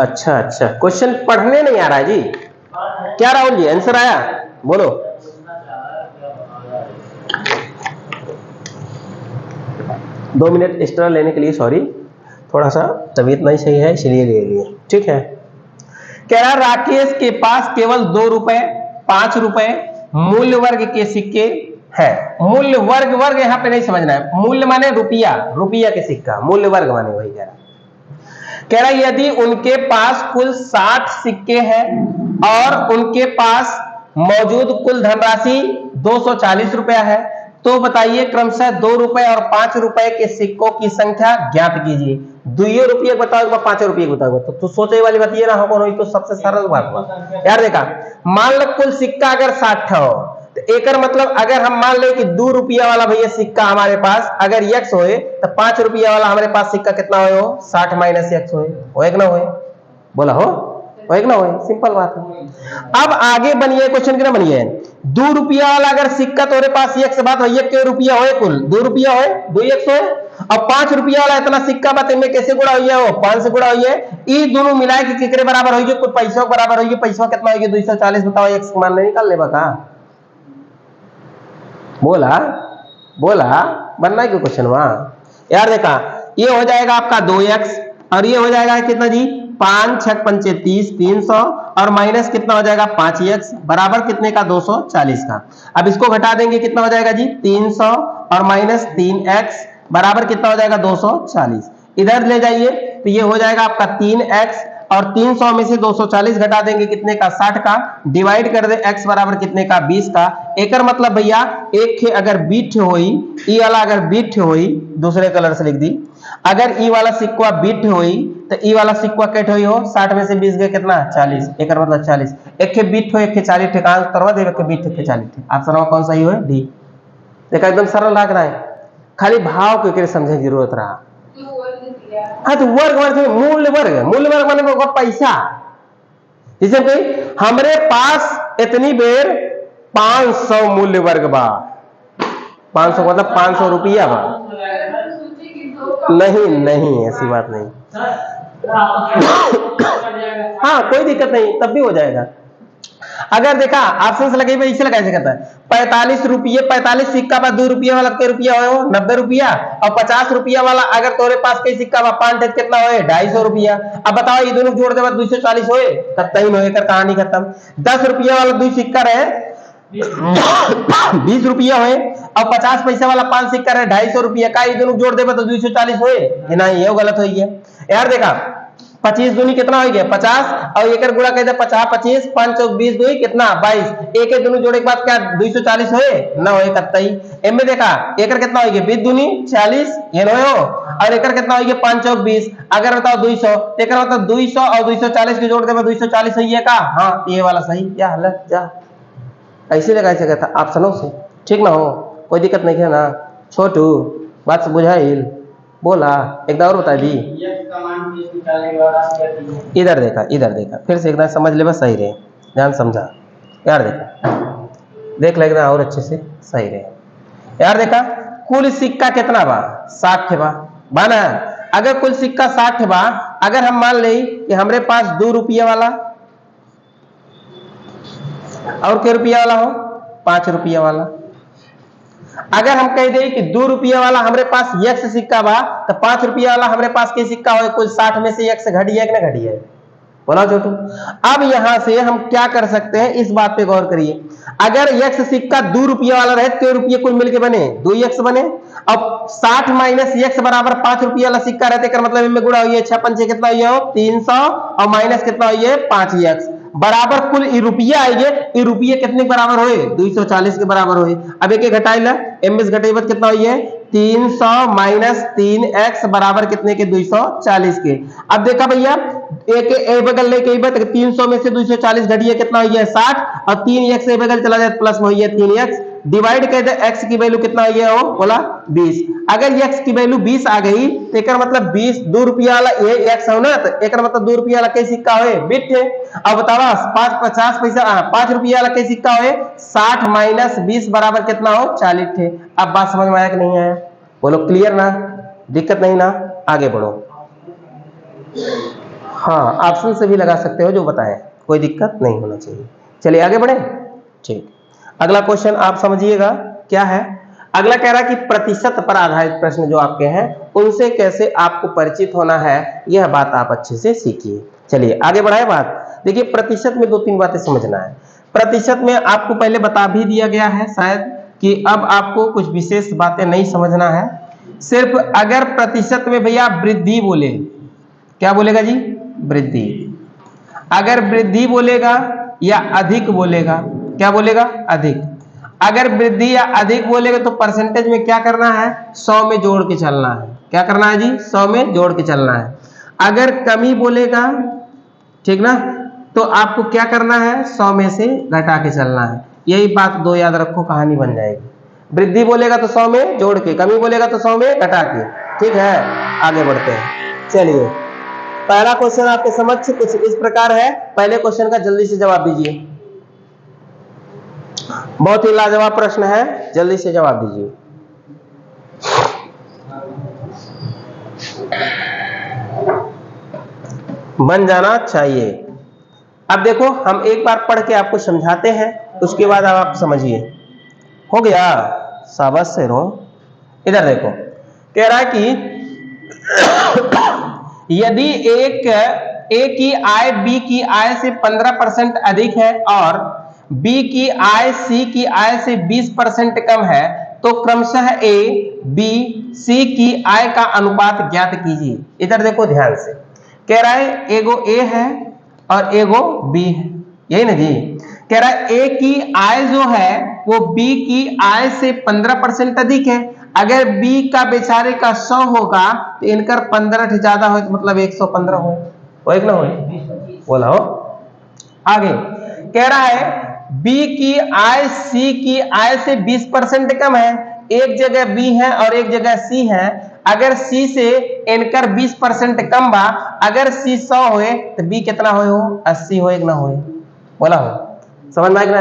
अच्छा अच्छा, क्वेश्चन पढ़ने नहीं आ रहा है जी क्या राहुल जी? आंसर आया? बोलो। दो मिनट एक्स्ट्रा लेने के लिए सॉरी, थोड़ा सा तबीयत नहीं सही है इसलिए ले लिए, ठीक है। कह रहा राकेश के पास केवल 2 रुपए 5 रुपए मूल्य वर्ग के सिक्के है। मूल्य वर्ग, वर्ग यहां पे नहीं समझना है, मूल्य माने रुपया, रुपया के सिक्का, मूल्य वर्ग माने वही कह रहा यदि उनके पास कुल 60 सिक्के हैं और उनके पास मौजूद कुल धनराशि 240 रुपया है, तो बताइए क्रमशः 2 रुपए और 5 रुपए के सिक्कों की संख्या ज्ञात कीजिए। 2 रुपये बताओ, 5 रुपये बताओ, तो सोचे वाली बात ये ना हो, तो सबसे सरल बात हुआ यार। देखा, मान लो कुल सिक्का अगर 60 हो तो एक मतलब अगर हम मान ले कि 2 रुपया वाला भैया सिक्का हमारे पास अगर x होए तो 5 रुपया वाला हमारे पास सिक्का कितना हो? 60 माइनस x हो एक ना हो? बोला हो एक ना हो? सिंपल बात है। अब आगे बनिए क्वेश्चन की ना बनिए, 2 रुपया वाला अगर सिक्का तोरे पास x बात हो, एक रुपया हो, कुल 2 रुपया हो, 2x हो। अब 5 रुपया वाला इतना सिक्का बात इनमें कैसे गुणा हुई है? 5 से गुणा हुई है। ये दोनों मिलाए कि कितने बराबर होगी? कुछ पैसा बराबर होगी। पैसा कितना होगी? 240। बताओ x मान नहीं निकाल लेगा का? बोला बोला बनना क्यों क्वेश्चन वहां यार। देखा, ये हो जाएगा आपका 2x और ये हो जाएगा कितना जी? 5 6 पंचे 30, 300 और माइनस कितना हो जाएगा? 5x बराबर कितने का? 240 का। अब इसको घटा देंगे कितना हो जाएगा जी? 300 और माइनस 3x बराबर कितना हो जाएगा? 240। इधर ले जाइए तो ये हो जाएगा आपका 3x और 300 में से 240 घटा देंगे कितने का? 60 का। डिवाइड कर दे x बराबर कितने का? 20 का। एक मतलब भैया एक अगर बीट होई, ई वाला अगर बीट होई, दूसरे कलर से लिख दी, अगर ई वाला सिक्का बीट होई तो ई वाला सिक्का कैट होई हो? 60 में से 20 गए कितना? 40। एक मतलब 40। एक के बीट हो, एक के 40 ठेका करवा दे, एक के बीट, एक के 40। ऑप्शन कौन सही हो? डी। देखा, एकदम सरल लग रहा है, खाली भाव के समझने की जरूरत रहा। हाँ तो वर्ग वर्ग मूल्य वर्ग, मूल्य वर्ग माने पैसा। जैसे कि हमरे पास इतनी बेर 500 मूल्य वर्ग बा, 500 मतलब 500 रुपया बा। नहीं नहीं ऐसी बात नहीं। हाँ कोई दिक्कत नहीं, तब भी हो जाएगा। अगर देखा ऑप्शन से लगे इसे लगाया जाता है 45 रुपये, 45 सिक्का बा 2 रुपया वाला के रुपया हो 90 रुपया, और 50 रुपया वाला अगर तोरे पास कई सिक्का बा 5 कितना हो? 250 रुपया। अब बताओ ये दोनों जोड़ दे 240 हो तब तीन हो, कहानी खत्म। 10 रुपया वाला 2 सिक्का रहे 20 रुपया हो, और 50 पैसा वाला 5 सिक्का रहे 250 रुपया का, ये दोनों जोड़ दे तो 240 हो कि नहीं? ये गलत हो गया यार। देखा 25 दूनी कितना हो गया? 50 और एक गुणा कर दे 50 25 5 चौक 20 2 कितना? 22। एक दोनों जोड़े के बाद क्या 240 होए ना होए? कत्तई एम में देखा एक कितना हो गया? 20 दूनी 40 ये नो हो, और एक कितना हो गया? 5 चौक 20। अगर बताओ 200, एक मतलब 200 और 240 के जोड़ दे 240 सही है का? हाँ ये वाला सही। क्या हालत जा ऐसे लगा सका था ऑप्शनों से, ठीक ना हो? कोई दिक्कत नहीं है ना? छोटू बात बुझाइल बोला एकदम और बता दी। इधर देखा फिर से एकदम समझ ले, बस सही रहे, ध्यान समझा। यार देख लेना और अच्छे से सही रहे। यार देखा कुल सिक्का कितना बा 60 बा ना। अगर कुल सिक्का 60 बा, अगर हम मान ले कि हमरे पास 2 रुपया वाला और क्या रुपया वाला हो 5 रुपया वाला, अगर हम कह दे कि 2 रुपया वाला हमरे पास एक सिक्का बा तो 5 रुपया वाला हमरे पास के सिक्का हो, कुल 60 में से एक से घटी है कि ना घटी है, बोला छोटू। अब यहां से हम क्या कर सकते हैं, इस बात पे गौर करिए। अगर x सिक्का 2 रुपया वाला रहे तो रुपये कुल मिलके बने 2x बने। अब 60 माइनस x बराबर 5 रुपया वाला सिक्का रहते कर मतलब इनमें गुणा हुई है 6 पंचे कितना हुई है 300 और माइनस कितना हुई है 5x बराबर कुल रुपया आएंगे। ये रुपये कितने के बराबर हुए 240 के बराबर हुए। अब एक घटाइला एमएस घटेबत कितना हुई है 300 माइनस 3x बराबर कितने के 240 के। अब देखा भैया एक बगल लेके 300 में से 240 घटिए कितना हुई है 60 और 3x से बगल चला जाए प्लस में हुई है 3x डिवाइड कर दे x की वैल्यू कितना हुई है वो बोला 20। अगर x की वैल्यू 20 आ गई तो एक मतलब 20 2 रुपया वाला ये x हो ना, तो एक मतलब 2 रुपया वाला के सिक्का होए बिट है। अब बतावा 50 पैसा 5 रुपया वाला के सिक्का होए 60 माइनस 20 बराबर कितना हो 40 थे। अब बात समझ में आया कि नहीं आया, बोलो क्लियर ना, दिक्कत नहीं ना, आगे बढ़ो। हाँ ऑप्शन से भी लगा सकते हो जो बताएं, कोई दिक्कत नहीं होना चाहिए। चलिए आगे बढ़े। ठीक, अगला क्वेश्चन आप समझिएगा क्या है। अगला कह रहा है कि प्रतिशत पर आधारित प्रश्न जो आपके हैं उनसे कैसे आपको परिचित होना है, यह बात आप अच्छे से सीखिए। चलिए आगे बढ़ाए बात। देखिए प्रतिशत में 2-3 बातें समझना है। प्रतिशत में आपको पहले बता भी दिया गया है शायद कि अब आपको कुछ विशेष बातें नहीं समझना है। सिर्फ अगर प्रतिशत में भैया वृद्धि बोले, क्या बोलेगा जी वृद्धि, अगर वृद्धि बोलेगा या अधिक बोलेगा, क्या बोलेगा अधिक, अगर वृद्धि या अधिक बोलेगा तो परसेंटेज में क्या करना है 100 में जोड़ के चलना है। क्या करना है जी 100 में जोड़ के चलना है। अगर कमी बोलेगा ठीक ना, तो आपको क्या करना है 100 में से घटा के चलना है। यही बात दो याद रखो, कहानी बन जाएगी। वृद्धि बोलेगा तो 100 में जोड़ के, कमी बोलेगा तो 100 में घटा के। ठीक है आगे बढ़ते हैं। चलिए पहला क्वेश्चन आपके समक्ष कुछ इस प्रकार है। पहले क्वेश्चन का जल्दी से जवाब दीजिए, बहुत ही लाजवाब प्रश्न है, जल्दी से जवाब दीजिए। बन जाना चाहिए। अब देखो हम एक बार पढ़ के आपको समझाते हैं, उसके बाद आप समझिए। हो गया, शाबाश से रो। इधर देखो कह रहा है कि यदि ए की आय बी की आय से 15% अधिक है और बी की आय सी की आय से 20% कम है तो क्रमशः ए बी सी की आय का अनुपात ज्ञात कीजिए। इधर देखो ध्यान से, कह रहा है एगो ए है और एगो बी है, यही ना जी। कह रहा है ए की आय जो है वो बी की आय से 15% अधिक है। अगर बी का बेचारे का 100 होगा तो इनकर 15 ज्यादा हो तो मतलब 115 हो एक ना हो, बोला हो। आगे कह रहा है बी की आय सी की आय से 20% कम है। एक जगह बी है और एक जगह सी है। अगर सी से इनकर 20% कम बा, अगर सी 100 होए तो बी कितना हो 80 हो एक ना हो, बोला हो। समझ में आएगा।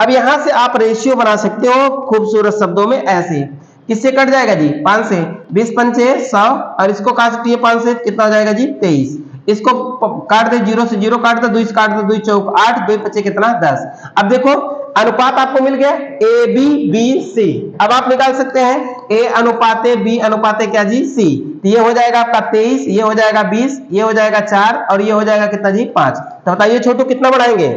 अब यहां से आप रेशियो बना सकते हो खूबसूरत शब्दों में ऐसे, किससे कट जाएगा जी 5 से, 20 पंचे 100 और इसको काट सकती है 5 से, कितना हो जाएगा जी 23। इसको काट दे 0 से 0 काट दे, 2 से काट दे 2 चौक 8, 2 बचे कितना 10। अब देखो अनुपात आपको मिल गया ए बी बी सी। अब आप निकाल सकते हैं ए अनुपाते बी अनुपाते क्या जी सी। तो ये हो जाएगा आपका 23, ये हो जाएगा 20, ये हो जाएगा 4 और ये हो जाएगा कितना जी 5। तो बताइए छोटू कितना बढ़ाएंगे,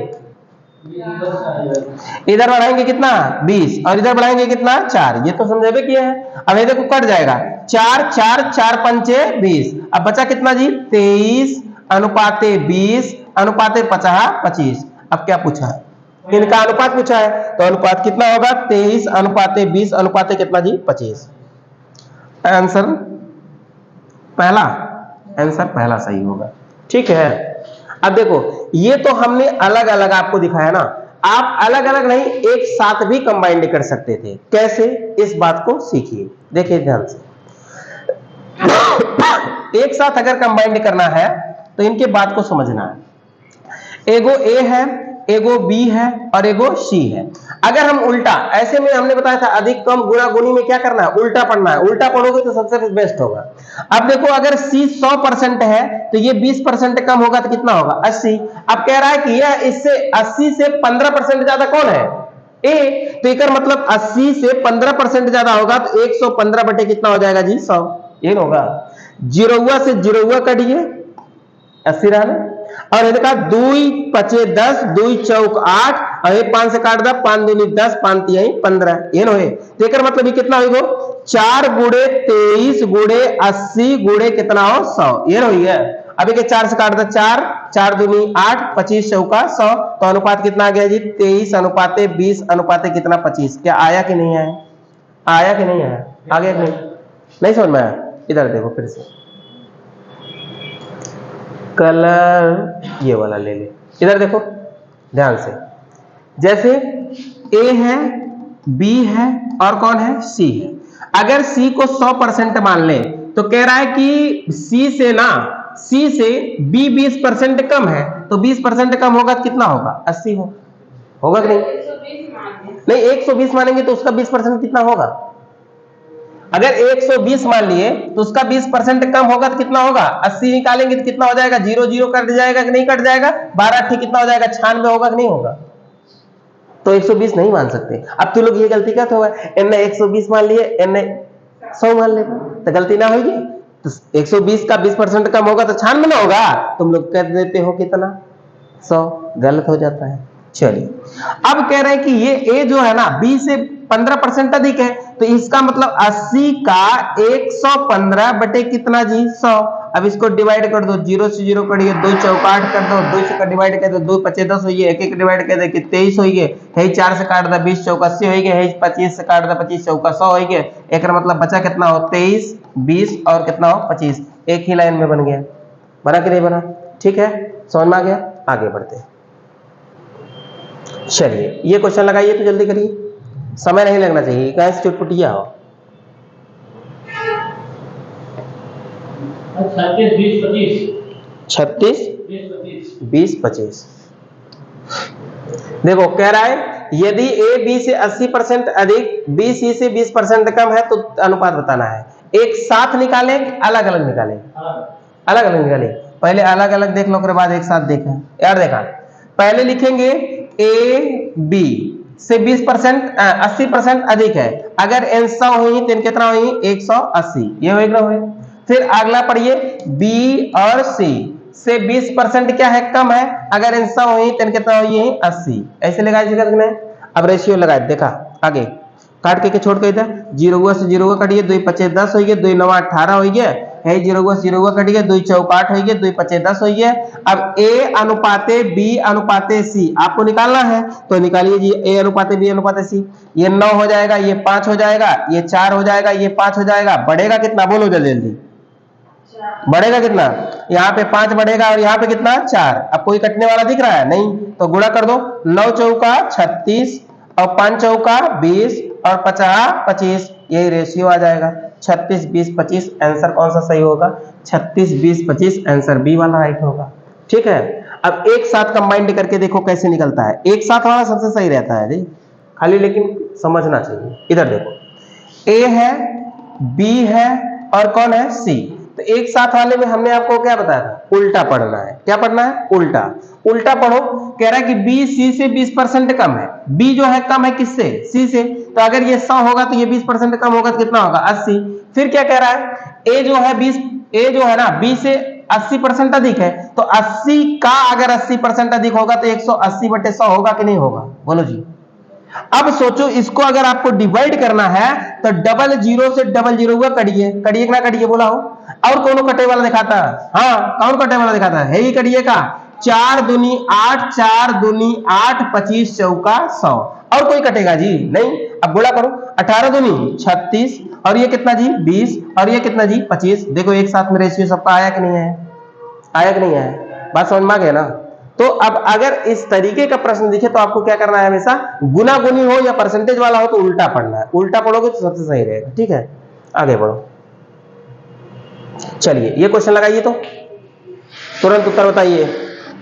इधर बढ़ाएंगे कितना 20 और इधर बढ़ाएंगे कितना 4। ये तो समझे किया है। अब ये देखो कट जाएगा 4 4 4 पंचे 20। अब बचा कितना जी 23 अनुपाते 20 अनुपाते 25। अब क्या पूछा है, इनका अनुपात पूछा है, तो अनुपात कितना होगा 23 अनुपाते 20 अनुपाते कितना जी 25। आंसर पहला, आंसर पहला सही होगा। ठीक है। अब देखो ये तो हमने अलग अलग आपको दिखाया ना, आप अलग अलग नहीं एक साथ भी कंबाइंड कर सकते थे। कैसे, इस बात को सीखिए, देखिए ध्यान से। एक साथ अगर कंबाइंड करना है तो इनके बात को समझना है। एगो ए है, एगो बी है और एगो सी है। अगर हम उल्टा, ऐसे में हमने बताया था अधिक कम गुणा गुनी में क्या करना है, उल्टा पढ़ना है। उल्टा पढ़ोगे तो सबसे बेस्ट होगा। अब देखो अगर सी 100% है तो ये 20% कम होगा तो कितना होगा, 80। अब कह रहा है कि यह इससे 80 से 15% ज्यादा कौन है, ए। तो एक मतलब 80 से 15% ज्यादा होगा तो 115 बटे कितना हो जाएगा जी, 100। ये होगा। जीरोवा से जीरोवा कटिए, 80 रहा ना। और इनका 2 पचे 10, 2 चौक 8 और ये 5 से काट दा, 5 दूनी 10, 5 तिहाई 15। ये नो है। तो एक मतलब ये कितना होगा, 4 गुणे 23 गुणे 80 गुणे कितना हो, 100। ये नो है। अभी के 4 से काट दा, 4 4 दूनी 8, 25 चौका 100। तो अनुपात कितना आ गया जी, 23 अनुपाते 20 अनुपाते कितना, 25। क्या आया कि नहीं आया, आया कि नहीं आया, आ गया कि नहीं, नहीं समझ में आया। इधर देखो फिर से कलर ये वाला ले ले, इधर देखो ध्यान से। जैसे ए है, बी है और कौन है, सी है। अगर सी को 100% मान ले तो कह रहा है कि सी से ना, सी से बी 20% कम है तो 20% कम होगा तो कितना होगा, 80 होगा कि नहीं, नहीं 120 मानेंगे तो उसका 20% कितना होगा। अगर 120 मान लिए तो उसका 20% कम होगा तो कितना होगा, 80 निकालेंगे तो कितना हो जाएगा, 0 0 कट जाएगा कि नहीं कट जाएगा, 12 ठीक कितना हो जाएगा, 96 होगा कि नहीं होगा। तो 120 नहीं मान सकते। अब तुम लोग ये गलती क्या होगा, इनने 120 मान लिए, इनने 100 मान लेगा तो गलती ना होगी। तो 120 का 20% कम होगा तो 96 ना होगा, तुम लोग कर देते हो कितना, 100, गलत हो जाता है। चलिए अब कह रहे हैं कि ये ए जो है ना, बी से 15% अधिक है तो इसका मतलब 80 का 115 बटे कितना जी, 100। अब इसको डिवाइड कर दो, 0 से 0 करिए, 2 चौका 8 कर दो, 2 से डिवाइड कर दो, 2 पचे 10 होइए, 1 1 डिवाइड कर दे कि 23 होइए, है 4 से काट दा 20 चौका 80 होइए, है 25 से काट दा 25 चौका 100 होइए। एक मतलब बचा कितना हो, 23 20 और कितना हो 25। एक ही लाइन में बन गया, बना कि नहीं बना, ठीक है, समझ में आ गया। आगे बढ़ते हैं। चलिए ये क्वेश्चन लगाइए तो जल्दी करिए, समय नहीं लगना चाहिए, कहीं से चुटपुटिया हो। 36 20 25। देखो कह रहा है यदि ए बी से 80% अधिक, बी सी से 20% कम है तो अनुपात बताना है। एक साथ निकालें, अलग अलग निकालें, अलग अलग निकालें। पहले अलग अलग देख लो, बाद एक साथ देखें। यार देखा, पहले लिखेंगे ए बी से 20% 80% अधिक है, अगर n 100 हुई तो कितना हुई, 180। ये हो ना हुए। फिर अगला पढ़िए, बी और सी से 20% क्या है, कम है, अगर n 100 हुई तो कितना हुई, 80। ऐसे लगाए। अब रेशियो लगाए, देखा आगे काट के छोड़ के इधर 0 से 0 कटिए, 2 पचे 10 हो गए, 2 9 18 हो गया, है 0 से 0 कट गया, 2 चौक 8 हो गया, 2 पचे 10 हो गया। अब ए अनुपाते बी अनुपाते सी आपको निकालना है तो निकालिए जी, ए अनुपाते बी अनुपाते सी। ये 9 हो जाएगा, ये 5 हो जाएगा, ये 4 हो जाएगा, ये 5 हो जाएगा। बढ़ेगा कितना, बोलो जल्दी जल्दी, बढ़ेगा कितना, यहाँ पे 5 बढ़ेगा और यहाँ पे कितना 4। अब कोई कटने वाला दिख रहा है, नहीं, तो गुणा कर दो, 9 चौका 36 और 5 चौका 20 और 50 25। यही रेशियो आ जाएगा 36 20 25। आंसर कौन सा सही होगा, 36 20 25। आंसर बी वाला राइट होगा, ठीक है। अब एक साथ कंबाइंड करके देखो कैसे निकलता है, एक साथ वाला सबसे सही रहता है जी, खाली लेकिन समझना चाहिए। इधर देखो, ए है, बी है और कौन है, सी। तो एक साथ वाले में हमने आपको क्या बताया था, उल्टा पढ़ना है। क्या पढ़ना है, उल्टा। उल्टा पढ़ो। कह रहा है कि बी सी से 20% कम है, बी जो है कम है किससे, सी से। तो अगर ये 100 होगा तो ये 20% कम होगा तो कितना होगा, 80। फिर क्या कह रहा है, ए जो है 20, ए जो है ना बी से 80% अधिक है, तो 80 का अगर 80% अधिक होगा तो 180 बटे 100 होगा कि नहीं होगा, बोलो जी। अब सोचो इसको अगर आपको डिवाइड करना है तो डबल जीरो से डबल जीरो हुआ कटिए, कटिए ना कटिए बोला हो। और कौन कटे वाला दिखाता है, हाँ कौन कटे वाला दिखाता है ही कटिए का, 4 दूनी 8 4 दूनी 8 25 चौका 100। और कोई कटेगा जी नहीं। अब गुणा करो, 18 दूनी 36 और ये कितना जी 20 और ये कितना जी 25। देखो एक साथ में रेशियो सबका आया कि नहीं है, आया कि नहीं आया, बात समझ में आ गया ना। तो अब अगर इस तरीके का प्रश्न दिखे तो आपको क्या करना है, हमेशा गुना गुनी हो या परसेंटेज वाला हो तो उल्टा पढ़ना है। उल्टा पढ़ोगे तो सबसे सही रहेगा, ठीक है। आगे बढ़ो। चलिए ये क्वेश्चन लगाइए तो तुरंत उत्तर बताइए।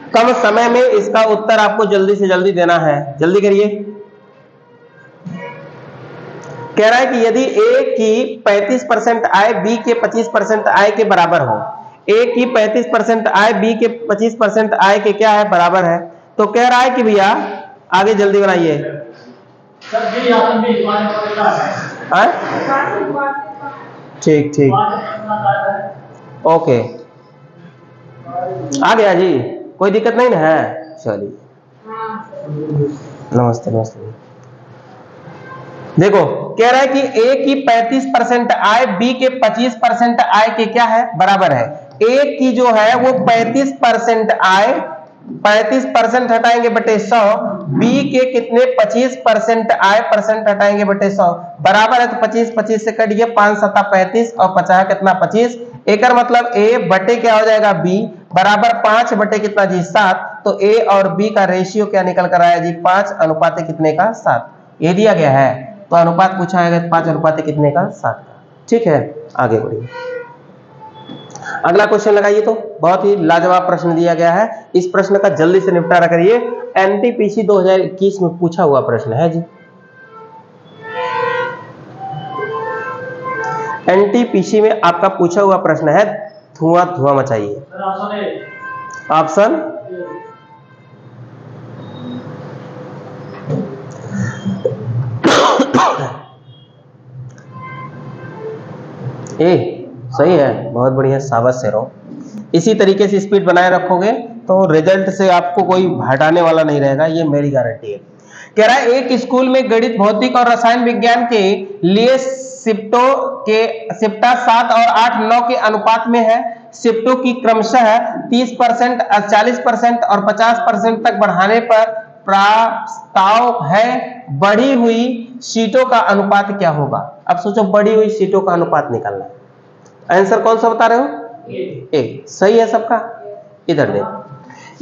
कम समय में इसका उत्तर आपको जल्दी से जल्दी देना है, जल्दी करिए। कह रहा है कि यदि ए की 35% आय बी के 25% आय के बराबर हो, ए की 35% आय बी के 25% आय के क्या है, बराबर है, तो कह रहा है कि भैया आगे जल्दी बनाइए। ठीक ठीक, ओके, आ गया जी, कोई दिक्कत नहीं ना है। चलिए, नमस्ते नमस्ते। देखो कह रहा है कि ए की 35% आय बी के 25% आय के क्या है, बराबर है। ए की जो है वो 35% आय, 35% हटाएंगे बटे 100, बी के कितने 25% आय, परसेंट हटाएंगे बटे 100, बराबर है। तो 25 25 से कट गया, 5 7 35 और 50 कितना 25। एक मतलब ए बटे क्या हो जाएगा बी, बराबर 5 बटे कितना जी 7। तो ए और बी का रेशियो क्या निकल कर आया जी, 5 अनुपात कितने का 7। ये दिया गया है तो अनुपात पूछा है 5 अनुपात कितने का 7। ठीक है, आगे बढ़िए। अगला क्वेश्चन लगाइए, तो बहुत ही लाजवाब प्रश्न दिया गया है, इस प्रश्न का जल्दी से निपटारा करिए। एनटीपीसी 2021 में पूछा हुआ प्रश्न है जी, एनटीपीसी में आपका पूछा हुआ प्रश्न है, धुआं धुआं मचाइए। ऑप्शन ए सही है, बहुत बढ़िया, शाबाश से रहो। इसी तरीके से स्पीड बनाए रखोगे तो रिजल्ट से आपको कोई हटाने वाला नहीं रहेगा, ये मेरी गारंटी है। कह रहा है एक स्कूल में गणित, भौतिक और रसायन विज्ञान के लिए शिफ्टा 7 और 8 9 के अनुपात में है। शिफ्टों की क्रमशः 30%, 40% और 50% तक बढ़ाने पर प्रस्ताव है। बढ़ी हुई सीटों का अनुपात क्या होगा। अब सोचो, बढ़ी हुई सीटों का अनुपात निकालना है। आंसर कौन सा बता रहे हो, ए। सही है सबका। इधर देखो,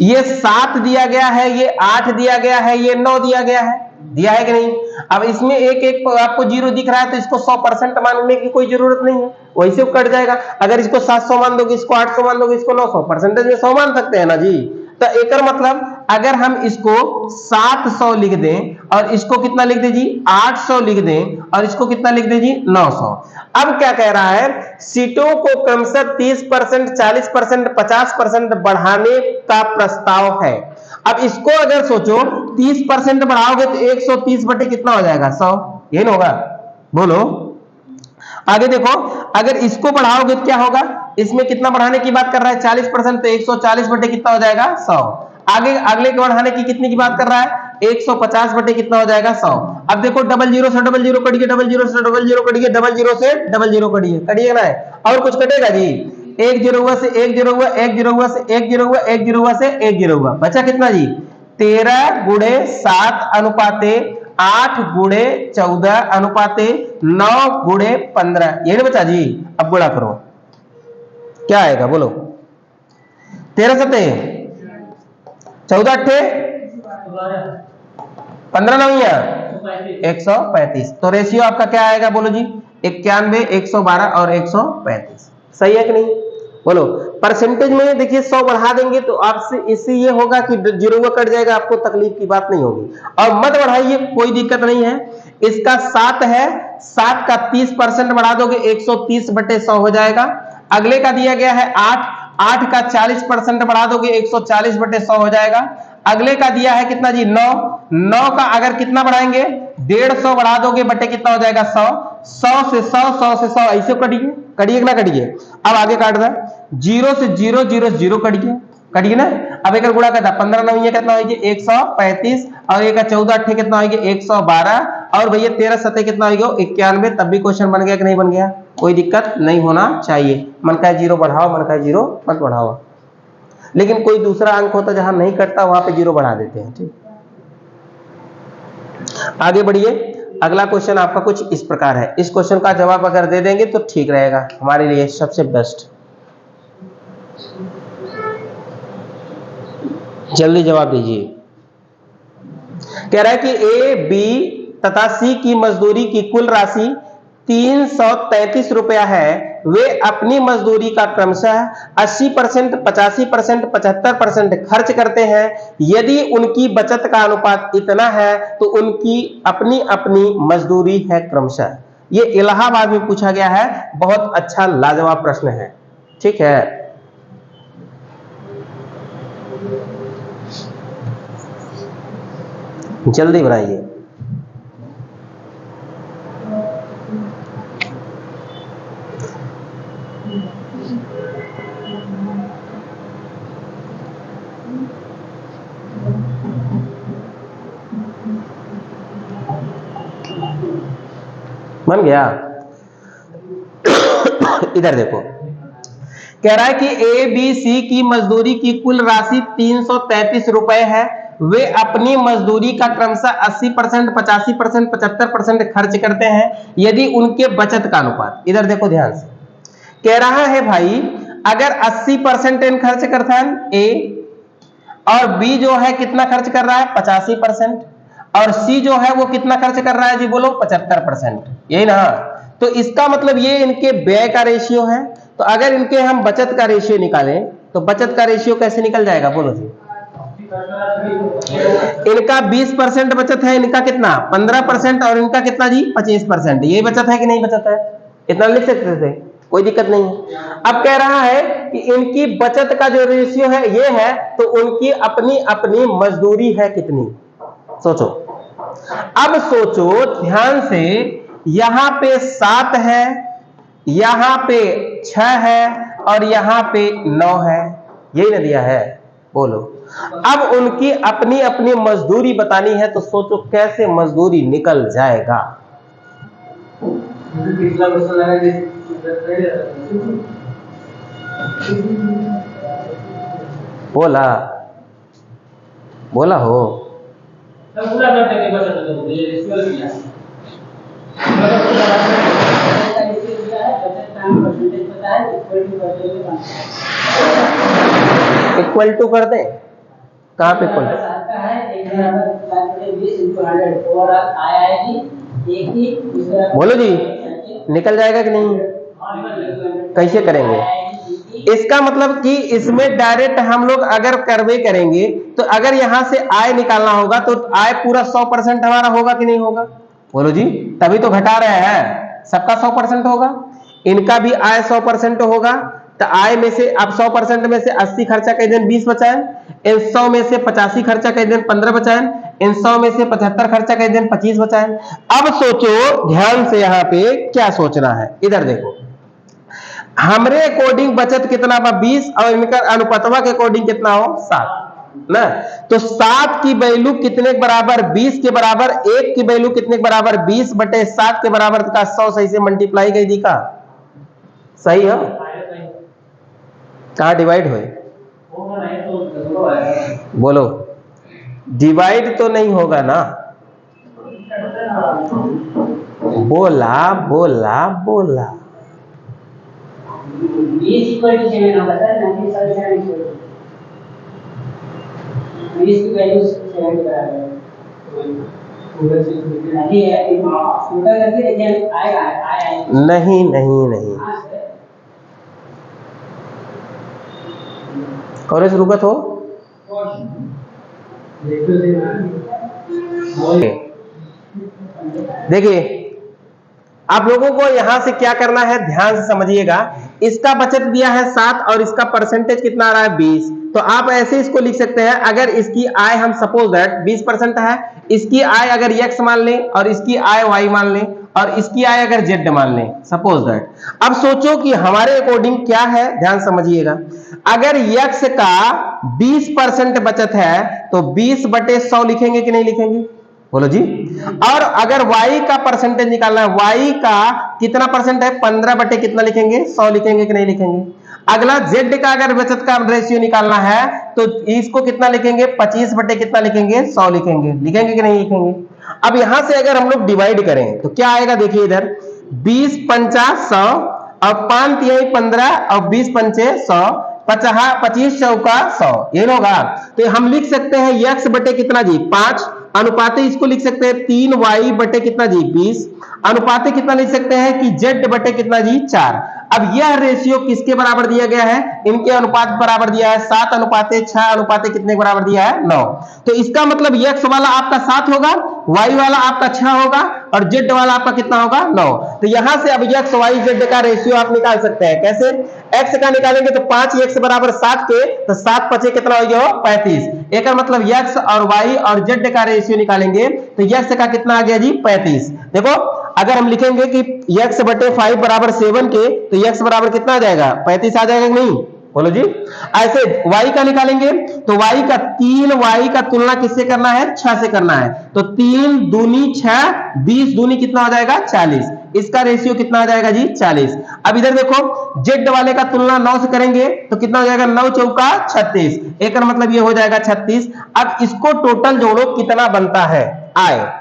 ये 7 दिया गया है, ये 8 दिया गया है, ये 9 दिया गया है, दिया है कि नहीं। अब इसमें एक एक आपको 0 दिख रहा है तो इसको 100% मानने की कोई जरूरत नहीं है, वैसे कट जाएगा। अगर इसको 700 मान दोगे, इसको 800 मान दोगे, इसको 900, परसेंटेज में 100 मान सकते हैं ना जी। तो एक मतलब अगर हम इसको 700 लिख दें और इसको कितना लिख दें जी 800 लिख दें और इसको कितना लिख दें जी 900। अब क्या कह रहा है, सीटों को क्रमशः 30%, 40%, 50% बढ़ाने का प्रस्ताव है। अब इसको अगर सोचो 30% बढ़ाओगे तो 130 बटे कितना हो जाएगा 100, ये ना होगा, बोलो। आगे देखो, अगर इसको बढ़ाओगे तो क्या होगा, इसमें कितना बढ़ाने की बात कर रहा है 40%, तो 140 बटे कितना हो जाएगा 100। आगे अगले को बढ़ाने की कितनी की बात कर रहा है 150 बटे कितना हो जाएगा 100। अब देखो डबल जीरो से डबल जीरो कटिए, डबल जीरो से डबल जीरो कटिए, डबल जीरो से डबल जीरो कटिए, कटिए ना है, और कुछ कटेगा जी। एक जीरो हुआ से एक जीरो हुआ, एक जीरो हुआ से एक जीरो हुआ, एक जीरो हुआ से एक जीरो हुआ, बचा कितना जी 13 गुणे 7 अनुपाते 8 गुणे 14 अनुपाते 9 गुणे 15, ये नहीं बचा जी। अब गुणा करो, क्या आएगा बोलो, 13 सते 14 अट्ठे 15 नविया 135। तो रेशियो आपका क्या आएगा बोलो जी 91, 112 और 135। सही है कि नहीं, बोलो। परसेंटेज में देखिए 100 बढ़ा देंगे तो आपसे इससे ये होगा कि जीरो कट जाएगा, आपको तकलीफ की बात नहीं होगी। और मत बढ़ाइए, कोई दिक्कत नहीं है। इसका 7 है, 7 का 30% बढ़ा दोगे 130 बटे 100 हो जाएगा। अगले का दिया गया है 8, 8 का 40% बढ़ा दोगे 140 बटे 100 हो जाएगा। अगले का दिया है कितना जी 9, 9 का अगर कितना बढ़ाएंगे 150 बढ़ा दोगे बटे कितना हो जाएगा 100, 100 से 100, 100 से 100, ऐसे कटिए, कटिए ना कटिए। अब आगे काट दे, 0 से 0, 0 से 0 कटिए, कटिए ना। अब एक गुणा करता 15 9 कितना होगी 135 और एक 14 अट्ठे कितना होगी 112 और भैया 13 सतह कितना होगा 91। तब भी क्वेश्चन बन गया कि नहीं बन गया, कोई दिक्कत नहीं होना चाहिए। मन का 0 बढ़ाओ, मन का 0 मत बढ़ाओ, लेकिन कोई दूसरा अंक होता जहां नहीं कटता वहां पे 0 बढ़ा देते हैं। ठीक, आगे बढ़िए। अगला क्वेश्चन आपका कुछ इस प्रकार है, इस क्वेश्चन का जवाब अगर दे देंगे तो ठीक रहेगा, हमारे लिए सबसे बेस्ट। जल्दी जवाब दीजिए। कह रहा है कि ए, बी तथा सी की मजदूरी की कुल राशि 333 रुपया है, वे अपनी मजदूरी का क्रमशः 80%, 85%, 75% खर्च करते हैं। यदि उनकी बचत का अनुपात इतना है तो उनकी अपनी अपनी मजदूरी है क्रमशः। ये इलाहाबाद में पूछा गया है, बहुत अच्छा लाजवाब प्रश्न है। ठीक है, जल्दी बनाइए। बन गया? इधर देखो, कह रहा है कि ए बी सी की मजदूरी की कुल राशि 333 रुपए है। वे अपनी मजदूरी का क्रमशः 80%, 85%, 75% खर्च करते हैं। यदि उनके बचत का अनुपात, इधर देखो ध्यान से, कह रहा है भाई अगर 80% खर्च करता है ए, और बी जो है कितना खर्च कर रहा है 85%, और सी जो है वो कितना खर्च कर रहा है जी बोलो 75%, यही ना। तो इसका मतलब ये इनके व्यय का रेशियो है। तो अगर इनके हम बचत का रेशियो निकालें तो बचत का रेशियो कैसे निकल जाएगा बोलो जी? इनका 20% बचत है, इनका कितना 15%, और इनका कितना जी 25%। ये बचत है कि नहीं बचत है? इतना लिख सकते थे, कोई दिक्कत नहीं है। अब कह रहा है कि इनकी बचत का जो रेशियो है ये है, तो उनकी अपनी अपनी मजदूरी है कितनी, सोचो। अब सोचो ध्यान से, यहां पे 7 है, यहां पे 6 है, और यहां पे 9 है, यही ना दिया है, बोलो। अब उनकी अपनी अपनी मजदूरी बतानी है, तो सोचो कैसे मजदूरी निकल जाएगा। बोला बोला हो इक्वल टू कर दे, कहाँ पे इक्वल? बोलो जी, निकल जाएगा कि नहीं? कैसे करेंगे? इसका मतलब कि इसमें डायरेक्ट हम लोग अगर करवे करेंगे, तो अगर यहां से आय निकालना होगा तो आय पूरा 100% हमारा होगा कि नहीं होगा? बोलो जी, तभी तो घटा रहे हैं, सबका 100% होगा, इनका भी आय 100% होगा। तो आय में से अब 100% में से 80 खर्चा कर दें 20 बचाएं, इन 100 में से 85 खर्चा कर दें 15 बचाएं, इन 100 में से 75 खर्चा कर दें 25 बचाएं। अब सोचो ध्यान से, यहां पे क्या सोचना है, इधर देखो, हमरे अकॉर्डिंग बचत कितना बा 20, और इनका अनुपातवा के अकॉर्डिंग कितना हो 7 ना। तो 7 की वैल्यू कितने के बराबर 20 के बराबर, 1 की वैल्यू कितने के बराबर 20/7 के बराबर का 100 सही से मल्टीप्लाई कर दी का, सही है? कहा डिवाइड हुए बोलो? डिवाइड तो नहीं होगा ना, बोला बोला बोला। 20 इक्वल टू 7 होगा सर, 97 इक्वल टू 20 की वैल्यू 7 के बराबर है। नहीं है, छोटा करके देखिए आएगा। नहीं नहीं नहीं, और इस रुकत हो देखिए, आप लोगों को यहां से क्या करना है ध्यान से समझिएगा। इसका बचत दिया है 7 और इसका परसेंटेज कितना आ रहा है 20, तो आप ऐसे इसको लिख सकते हैं, अगर इसकी आय हम सपोज दैट 20% है, इसकी आय अगर x मान लें और इसकी आय y मान लें और इसकी आय अगर z मान लें सपोज दैट। अब सोचो कि हमारे अकॉर्डिंग क्या है, ध्यान समझिएगा। अगर x का 20% बचत है तो 20/100 लिखेंगे कि नहीं लिखेंगे, बोलो जी। और अगर y का परसेंटेज निकालना है, y का कितना परसेंट है 15 कितना लिखेंगे 100 लिखेंगे कि नहीं लिखेंगे। अगला z का अगर बचत का रेशियो निकालना है तो इसको कितना लिखेंगे 25 कितना लिखेंगे 100 लिखेंगे, लिखेंगे कि नहीं लिखेंगे। अब यहां से अगर हम लोग डिवाइड करें तो क्या आएगा, देखिए इधर 20 50 100 और 5 3 15 और 20 पंचे 100, 25 चौका 100, ये होगा। तो हम लिख सकते हैं x बटे कितना जी 5, अनुपात इसको लिख सकते हैं 3y बटे कितना जी 20, अनुपात कितना लिख सकते हैं कि z बटे कितना जी 4। अब यह रेशियो किसके बराबर दिया गया है? इनके अनुपात बराबर दिया है 7:6 अनुपाते कितने बराबर दिया है? 9। तो इसका मतलब x वाला आपका 7 होगा, y वाला आपका 6 होगा और z वाला आपका कितना होगा? 9। तो यहां से अब x y z का रेशियो आप निकाल सकते हैं। कैसे? x का निकालेंगे तो 5x बराबर 7 के, तो 7 5 कितना हो गया? 35। एक मतलब x और y और z का रेशियो निकालेंगे तो x का कितना आ गया जी? 35। देखो अगर हम लिखेंगे कि x बटे 5 बराबर 7 के, तो x बराबर कितना आ जाएगा? 35 आ जाएगा कि नहीं? बोलो जी। ऐसे y का निकालेंगे तो y का 3y का तुलना किससे करना है? 6 से करना है। तो 3 दूनी 6, 20 दूनी कितना हो जाएगा? 40। इसका रेशियो कितना आ जाएगा जी? 40। अब इधर देखो z वाले का तुलना 9 से करेंगे तो कितना हो जाएगा? 9 चौका 36। एक मतलब ये हो जाएगा 36। अब इसको टोटल जोड़ो कितना बनता है? आए।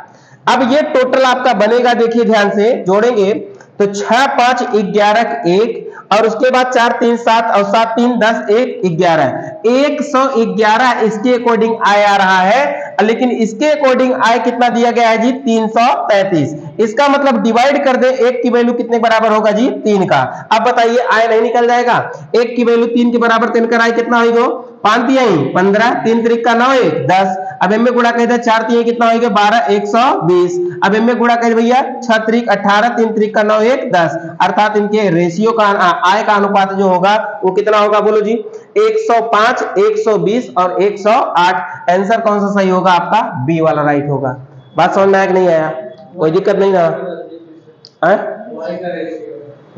अब ये टोटल आपका बनेगा, देखिए ध्यान से जोड़ेंगे तो 6 5 11 1 और उसके बाद 4 3 7 और 7 3 10 1 11 111 इसके अकॉर्डिंग आय आ रहा है, लेकिन इसके अकॉर्डिंग आय कितना दिया गया है जी? 333। इसका मतलब डिवाइड कर दे, 1 की वैल्यू कितने बराबर होगा जी? 3 का। अब बताइए आय नहीं निकल जाएगा? 1 की वैल्यू 3 के बराबर, 3 का आय कितना होगा? 5 3 15, 3 3 का 9 1 10। अब इनमें गुणा कर दे, 4 3 कितना होगा? 12 120। अब इनमें गुणा कर भैया 6 3 18, 3 3 का 9 1 10। अर्थात इनके रेशियो का आय का अनुपात जो होगा वो कितना होगा? बोलो जी। 105 120 और 108। आंसर कौन सा सही होगा आपका? बी वाला राइट होगा। बात समझ में आया कि नहीं आया? कोई दिक्कत नहीं ना?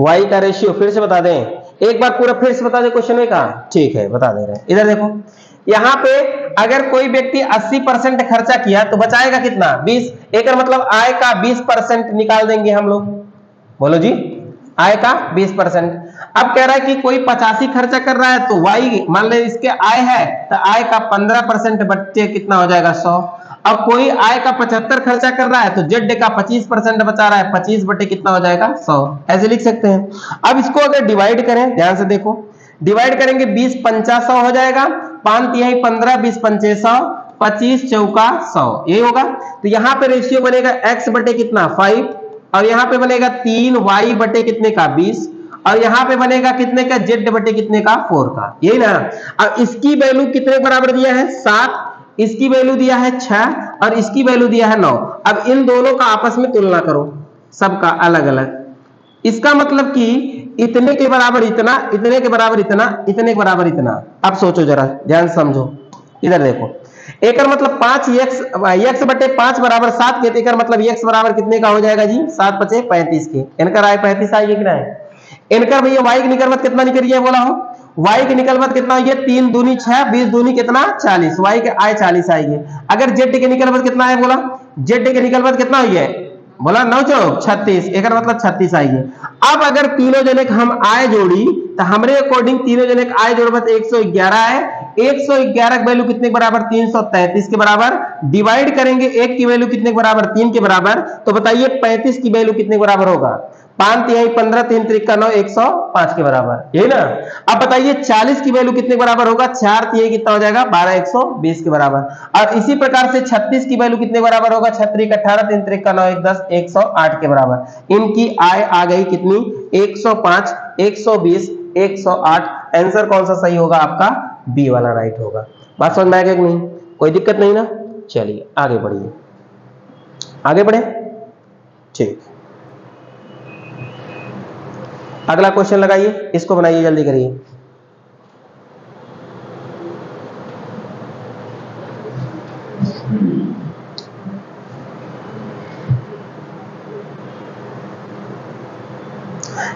y का रेशियो फिर से बता दें, एक बार पूरा फिर से बता दें क्वेश्चन में कहा। ठीक है बता दे रहे हैं। इधर देखो यहाँ पे अगर कोई व्यक्ति 80% खर्चा किया तो बचाएगा कितना? 20। एक मतलब आय का 20% निकाल देंगे हम लोग। बोलो जी, आय का 20%। अब कह रहा है कि कोई 85 खर्चा कर रहा है तो y मान ले इसके आय है तो आय का 15% बच्चे कितना हो जाएगा? 100। अब कोई आय का 75 खर्चा कर रहा है तो z का 25% बचा रहा है, 25 बटे कितना हो जाएगा? 100। ऐसे लिख सकते हैं। अब इसको अगर डिवाइड करें, ध्यान से देखो, डिवाइड करेंगे 20 50 100 हो जाएगा, 5 तिहाई 15, 20 पंचे 100, 25 चौका 100, यही होगा। तो यहाँ पे रेशियो बनेगा x बटे कितना? 5 और यहाँ पे बनेगा 3 y बटे कितने का? 20 और यहाँ पे बनेगा कितने का? z बटे कितने का? 4 का, यही ना। अब इसकी वैल्यू कितने बराबर दिया है? 7, इसकी वैल्यू दिया है 6 और इसकी वैल्यू दिया है 9। अब इन दोनों का आपस में तुलना करो, सबका अलग अलग। इसका मतलब कि इतने के बराबर इतना, इतने के बराबर इतना, इतने के बराबर इतना। अब सोचो जरा, ध्यान समझो। इधर देखो, एक मतलब 5x बटे 5 बराबर 7 के, एक मतलब x बराबर कितने का हो जाएगा जी? 7 5 35 के। इनका आय 35 आएगी कितना है? इनका भैया y की निकलवत कितना निकल है? बोला हो y की निकलवत कितना है? 3 दूनी 6, 20 दूनी कितना? 40। y के आय 40 आएगी। अगर z के निकलवत कितना है? बोला z के निकलवत कितना हुई है? बोला 9 चौक 36, एक मतलब 36 आएगी। अब अगर तीनों जने हम आय जोड़ी तो हमारे अकॉर्डिंग तीनों जने आय जोड़बा 111 है। 111 की वैल्यू कितने के बराबर? 333 के बराबर। डिवाइड करेंगे 1 की वैल्यू कितने के बराबर? 3 के बराबर। तो बताइए 35 की वैल्यू कितने के बराबर होगा? 5 तिहाई 15, 3 3 का 9 105 के बराबर, यही ना। अब बताइए 40 की वैल्यू कितने के बराबर होगा? 4 तिहाई कितना हो जाएगा? 12 120 के बराबर। और इसी प्रकार से 36 की वैल्यू कितने बराबर होगा? 6 3 18, 3 3 का 9 1 10 108 के बराबर। इनकी आय आ गई कितनी? 105 120 108। आंसर कौन सा सही होगा आपका? बी वाला राइट होगा। बात समझ में आएगा कि नहीं? कोई दिक्कत नहीं ना? चलिए आगे बढ़िए, आगे बढ़े। ठीक, अगला क्वेश्चन लगाइए, इसको बनाइए, जल्दी करिए।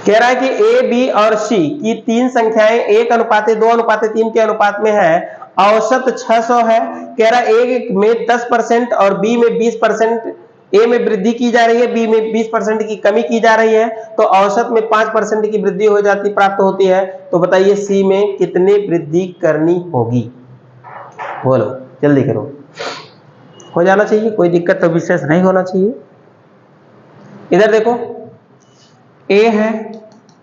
कह रहा है कि ए बी और सी की तीन संख्याएं 1:2:3 के अनुपात में है, औसत 600 है। कह रहा है ए में 10% और बी में 20%, ए में वृद्धि की जा रही है, बी में 20% की कमी की जा रही है, तो औसत में 5% की वृद्धि हो जाती प्राप्त होती है। तो बताइए सी में कितनी वृद्धि करनी होगी? बोलो जल्दी करो, हो जाना चाहिए, कोई दिक्कत तो विशेष नहीं होना चाहिए। इधर देखो, ए है,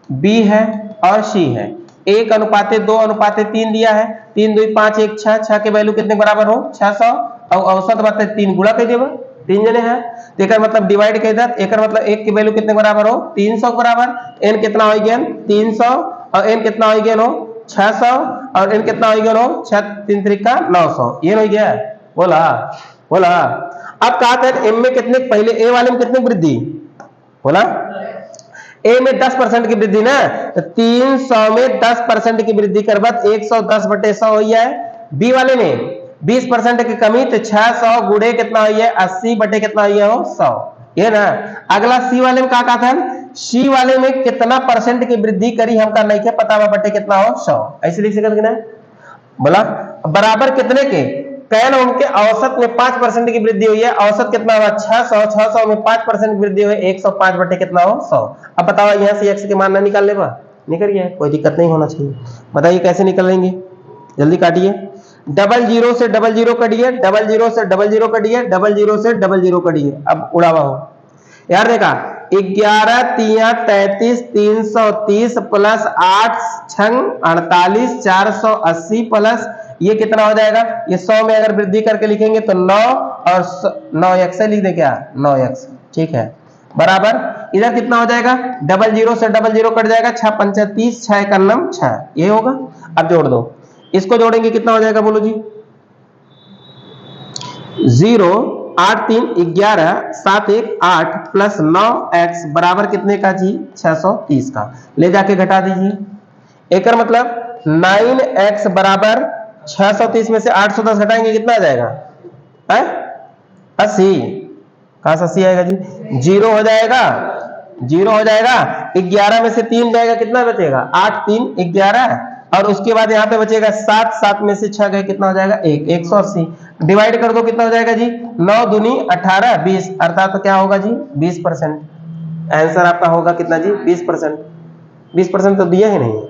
बी है और सी है। 1:2:3 दिया है, 3 2 5 1 6, 6 के वैल्यू कितने बराबर हो? 600 और औसत बात है 3 गुणा कर देगा 3 जने हैं, तो एक मतलब डिवाइड कर दें, एक मतलब 1 की वैल्यू कितने बराबर हो 300 के बराबर। n कितना हो गया 300 और n कितना हो गया 600 और n कितना हो गया 6 3 3 का 900, ये हो गया। बोला बोला। अब कहा था m में कितने, पहले a वाले में कितने वृद्धि बोला, a में 10% की वृद्धि ना, तो 300 में 10% की वृद्धि कर बाद 110/100 हो गया है। b वाले में 20% की कमी, तो 600 गुणे कितना हो गया 80 बटे कितना हो गया 100, ये ना। अगला सी वाले में कहा था, सी वाले में कितना परसेंट की वृद्धि करी हमका नहीं क्या पता, बटे कितना हो 100, ऐसे लिख सकते ना। बोला बराबर कितने के, कहना उनके औसत में 5% की वृद्धि हुई है, औसत कितना हुआ 600, 600 में 5% की वृद्धि हुई 105 बटे कितना हो 100। अब बताओ यहाँ से x के मान ना निकाल लेगा, निकल गया, कोई दिक्कत नहीं होना चाहिए। बताइए कैसे निकलेंगे, जल्दी काटिए। 00 से 00 कटिए, 00 से 00 कटिए, 00 से 00 कटिए, अब उड़ावा हो यार। देखा 11 तिया 33 330 प्लस 8 छंग 48 480 प्लस ये कितना हो जाएगा, ये 100 में अगर वृद्धि करके लिखेंगे तो 9 और 9x लिख दे क्या 9x, ठीक है बराबर। इधर कितना हो जाएगा 00 से 00 कट जाएगा 6 35 6 का 6, ये होगा। अब जोड़ दो, इसको जोड़ेंगे कितना हो जाएगा बोलो जी, 0 8 3 11 7 1 8 प्लस 9x बराबर कितने का जी 630 का, ले जाके घटा दीजिए। एक मतलब 9x बराबर 630 में से 810 घटाएंगे कितना आ जाएगा 80, कहां से 80 आएगा जी, 0 हो जाएगा, 0 हो जाएगा। 11 में से 3 जाएगा कितना बचेगा 8 3 11, और उसके बाद यहाँ पे बचेगा 7, 7 में से 6 गए कितना हो जाएगा 1, 180 डिवाइड कर दो कितना हो जाएगा जी 9 दूनी 18 20, अर्थात तो क्या होगा जी 20%। आंसर आपका होगा कितना जी 20%। 20% तो दिया ही नहीं।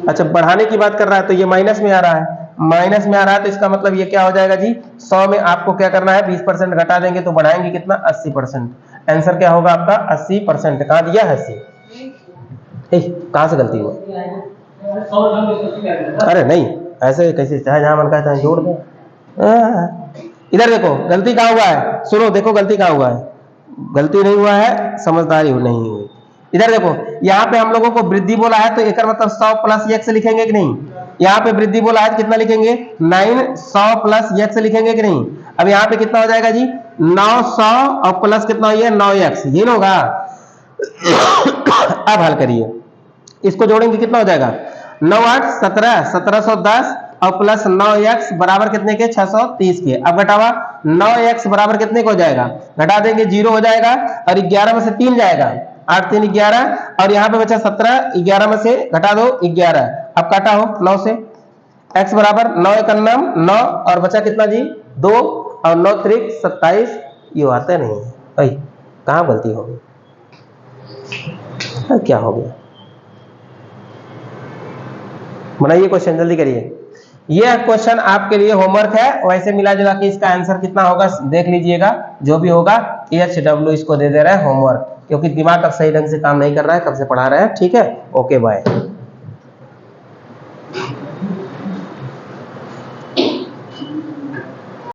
अच्छा बढ़ाने की बात कर रहा है तो ये माइनस में आ रहा है, माइनस में आ रहा है तो इसका मतलब ये क्या हो जाएगा जी 100 में आपको क्या करना है 20% घटा देंगे तो बढ़ाएंगे कितना 80%। आंसर क्या होगा आपका 80%। कहाँ दिया है 80, कहां से गलती हुआ, अरे नहीं ऐसे कैसे, चाहे जहां मन का चाहे जोड़ दो। इधर देखो गलती कहां हुआ है, सुनो देखो गलती कहां हुआ है, गलती नहीं हुआ है समझदारी नहीं हुई। इधर देखो यहाँ पे हम लोगों को वृद्धि बोला है तो एक मतलब 100 प्लस x लिखेंगे कि नहीं, यहाँ पे वृद्धि बोला है कितना लिखेंगे 900 प्लस x लिखेंगे कि नहीं। अब यहाँ पे कितना हो जाएगा जी 900 और प्लस कितना हो 9x, ये ना होगा। अब हल करिए, इसको जोड़ेंगे कितना हो जाएगा 9 8 17 1710 और प्लस 9x बराबर कितने के 630 के। अब घटावा 9x बराबर कितने को हो जाएगा, घटा देंगे 0 हो जाएगा और 11 में से 3 जाएगा 8 3 11, और यहाँ पे बचा 17, 11 में से घटा दो 11, अब काटा हो 9 से, x बराबर 9 1 9 और बचा कितना जी 2 और 9 3 27, ये आता नहीं है, कहाँ गलती हो गई, क्या हो गया। बनाइए क्वेश्चन जल्दी करिए, ये क्वेश्चन आपके लिए होमवर्क है, वैसे मिला जुला के इसका आंसर कितना होगा देख लीजिएगा, जो भी होगा HW इसको दे दे रहा है होमवर्क, क्योंकि दिमाग अब सही ढंग से काम नहीं कर रहा है, कब से पढ़ा रहे हैं। ठीक है, ओके बाय।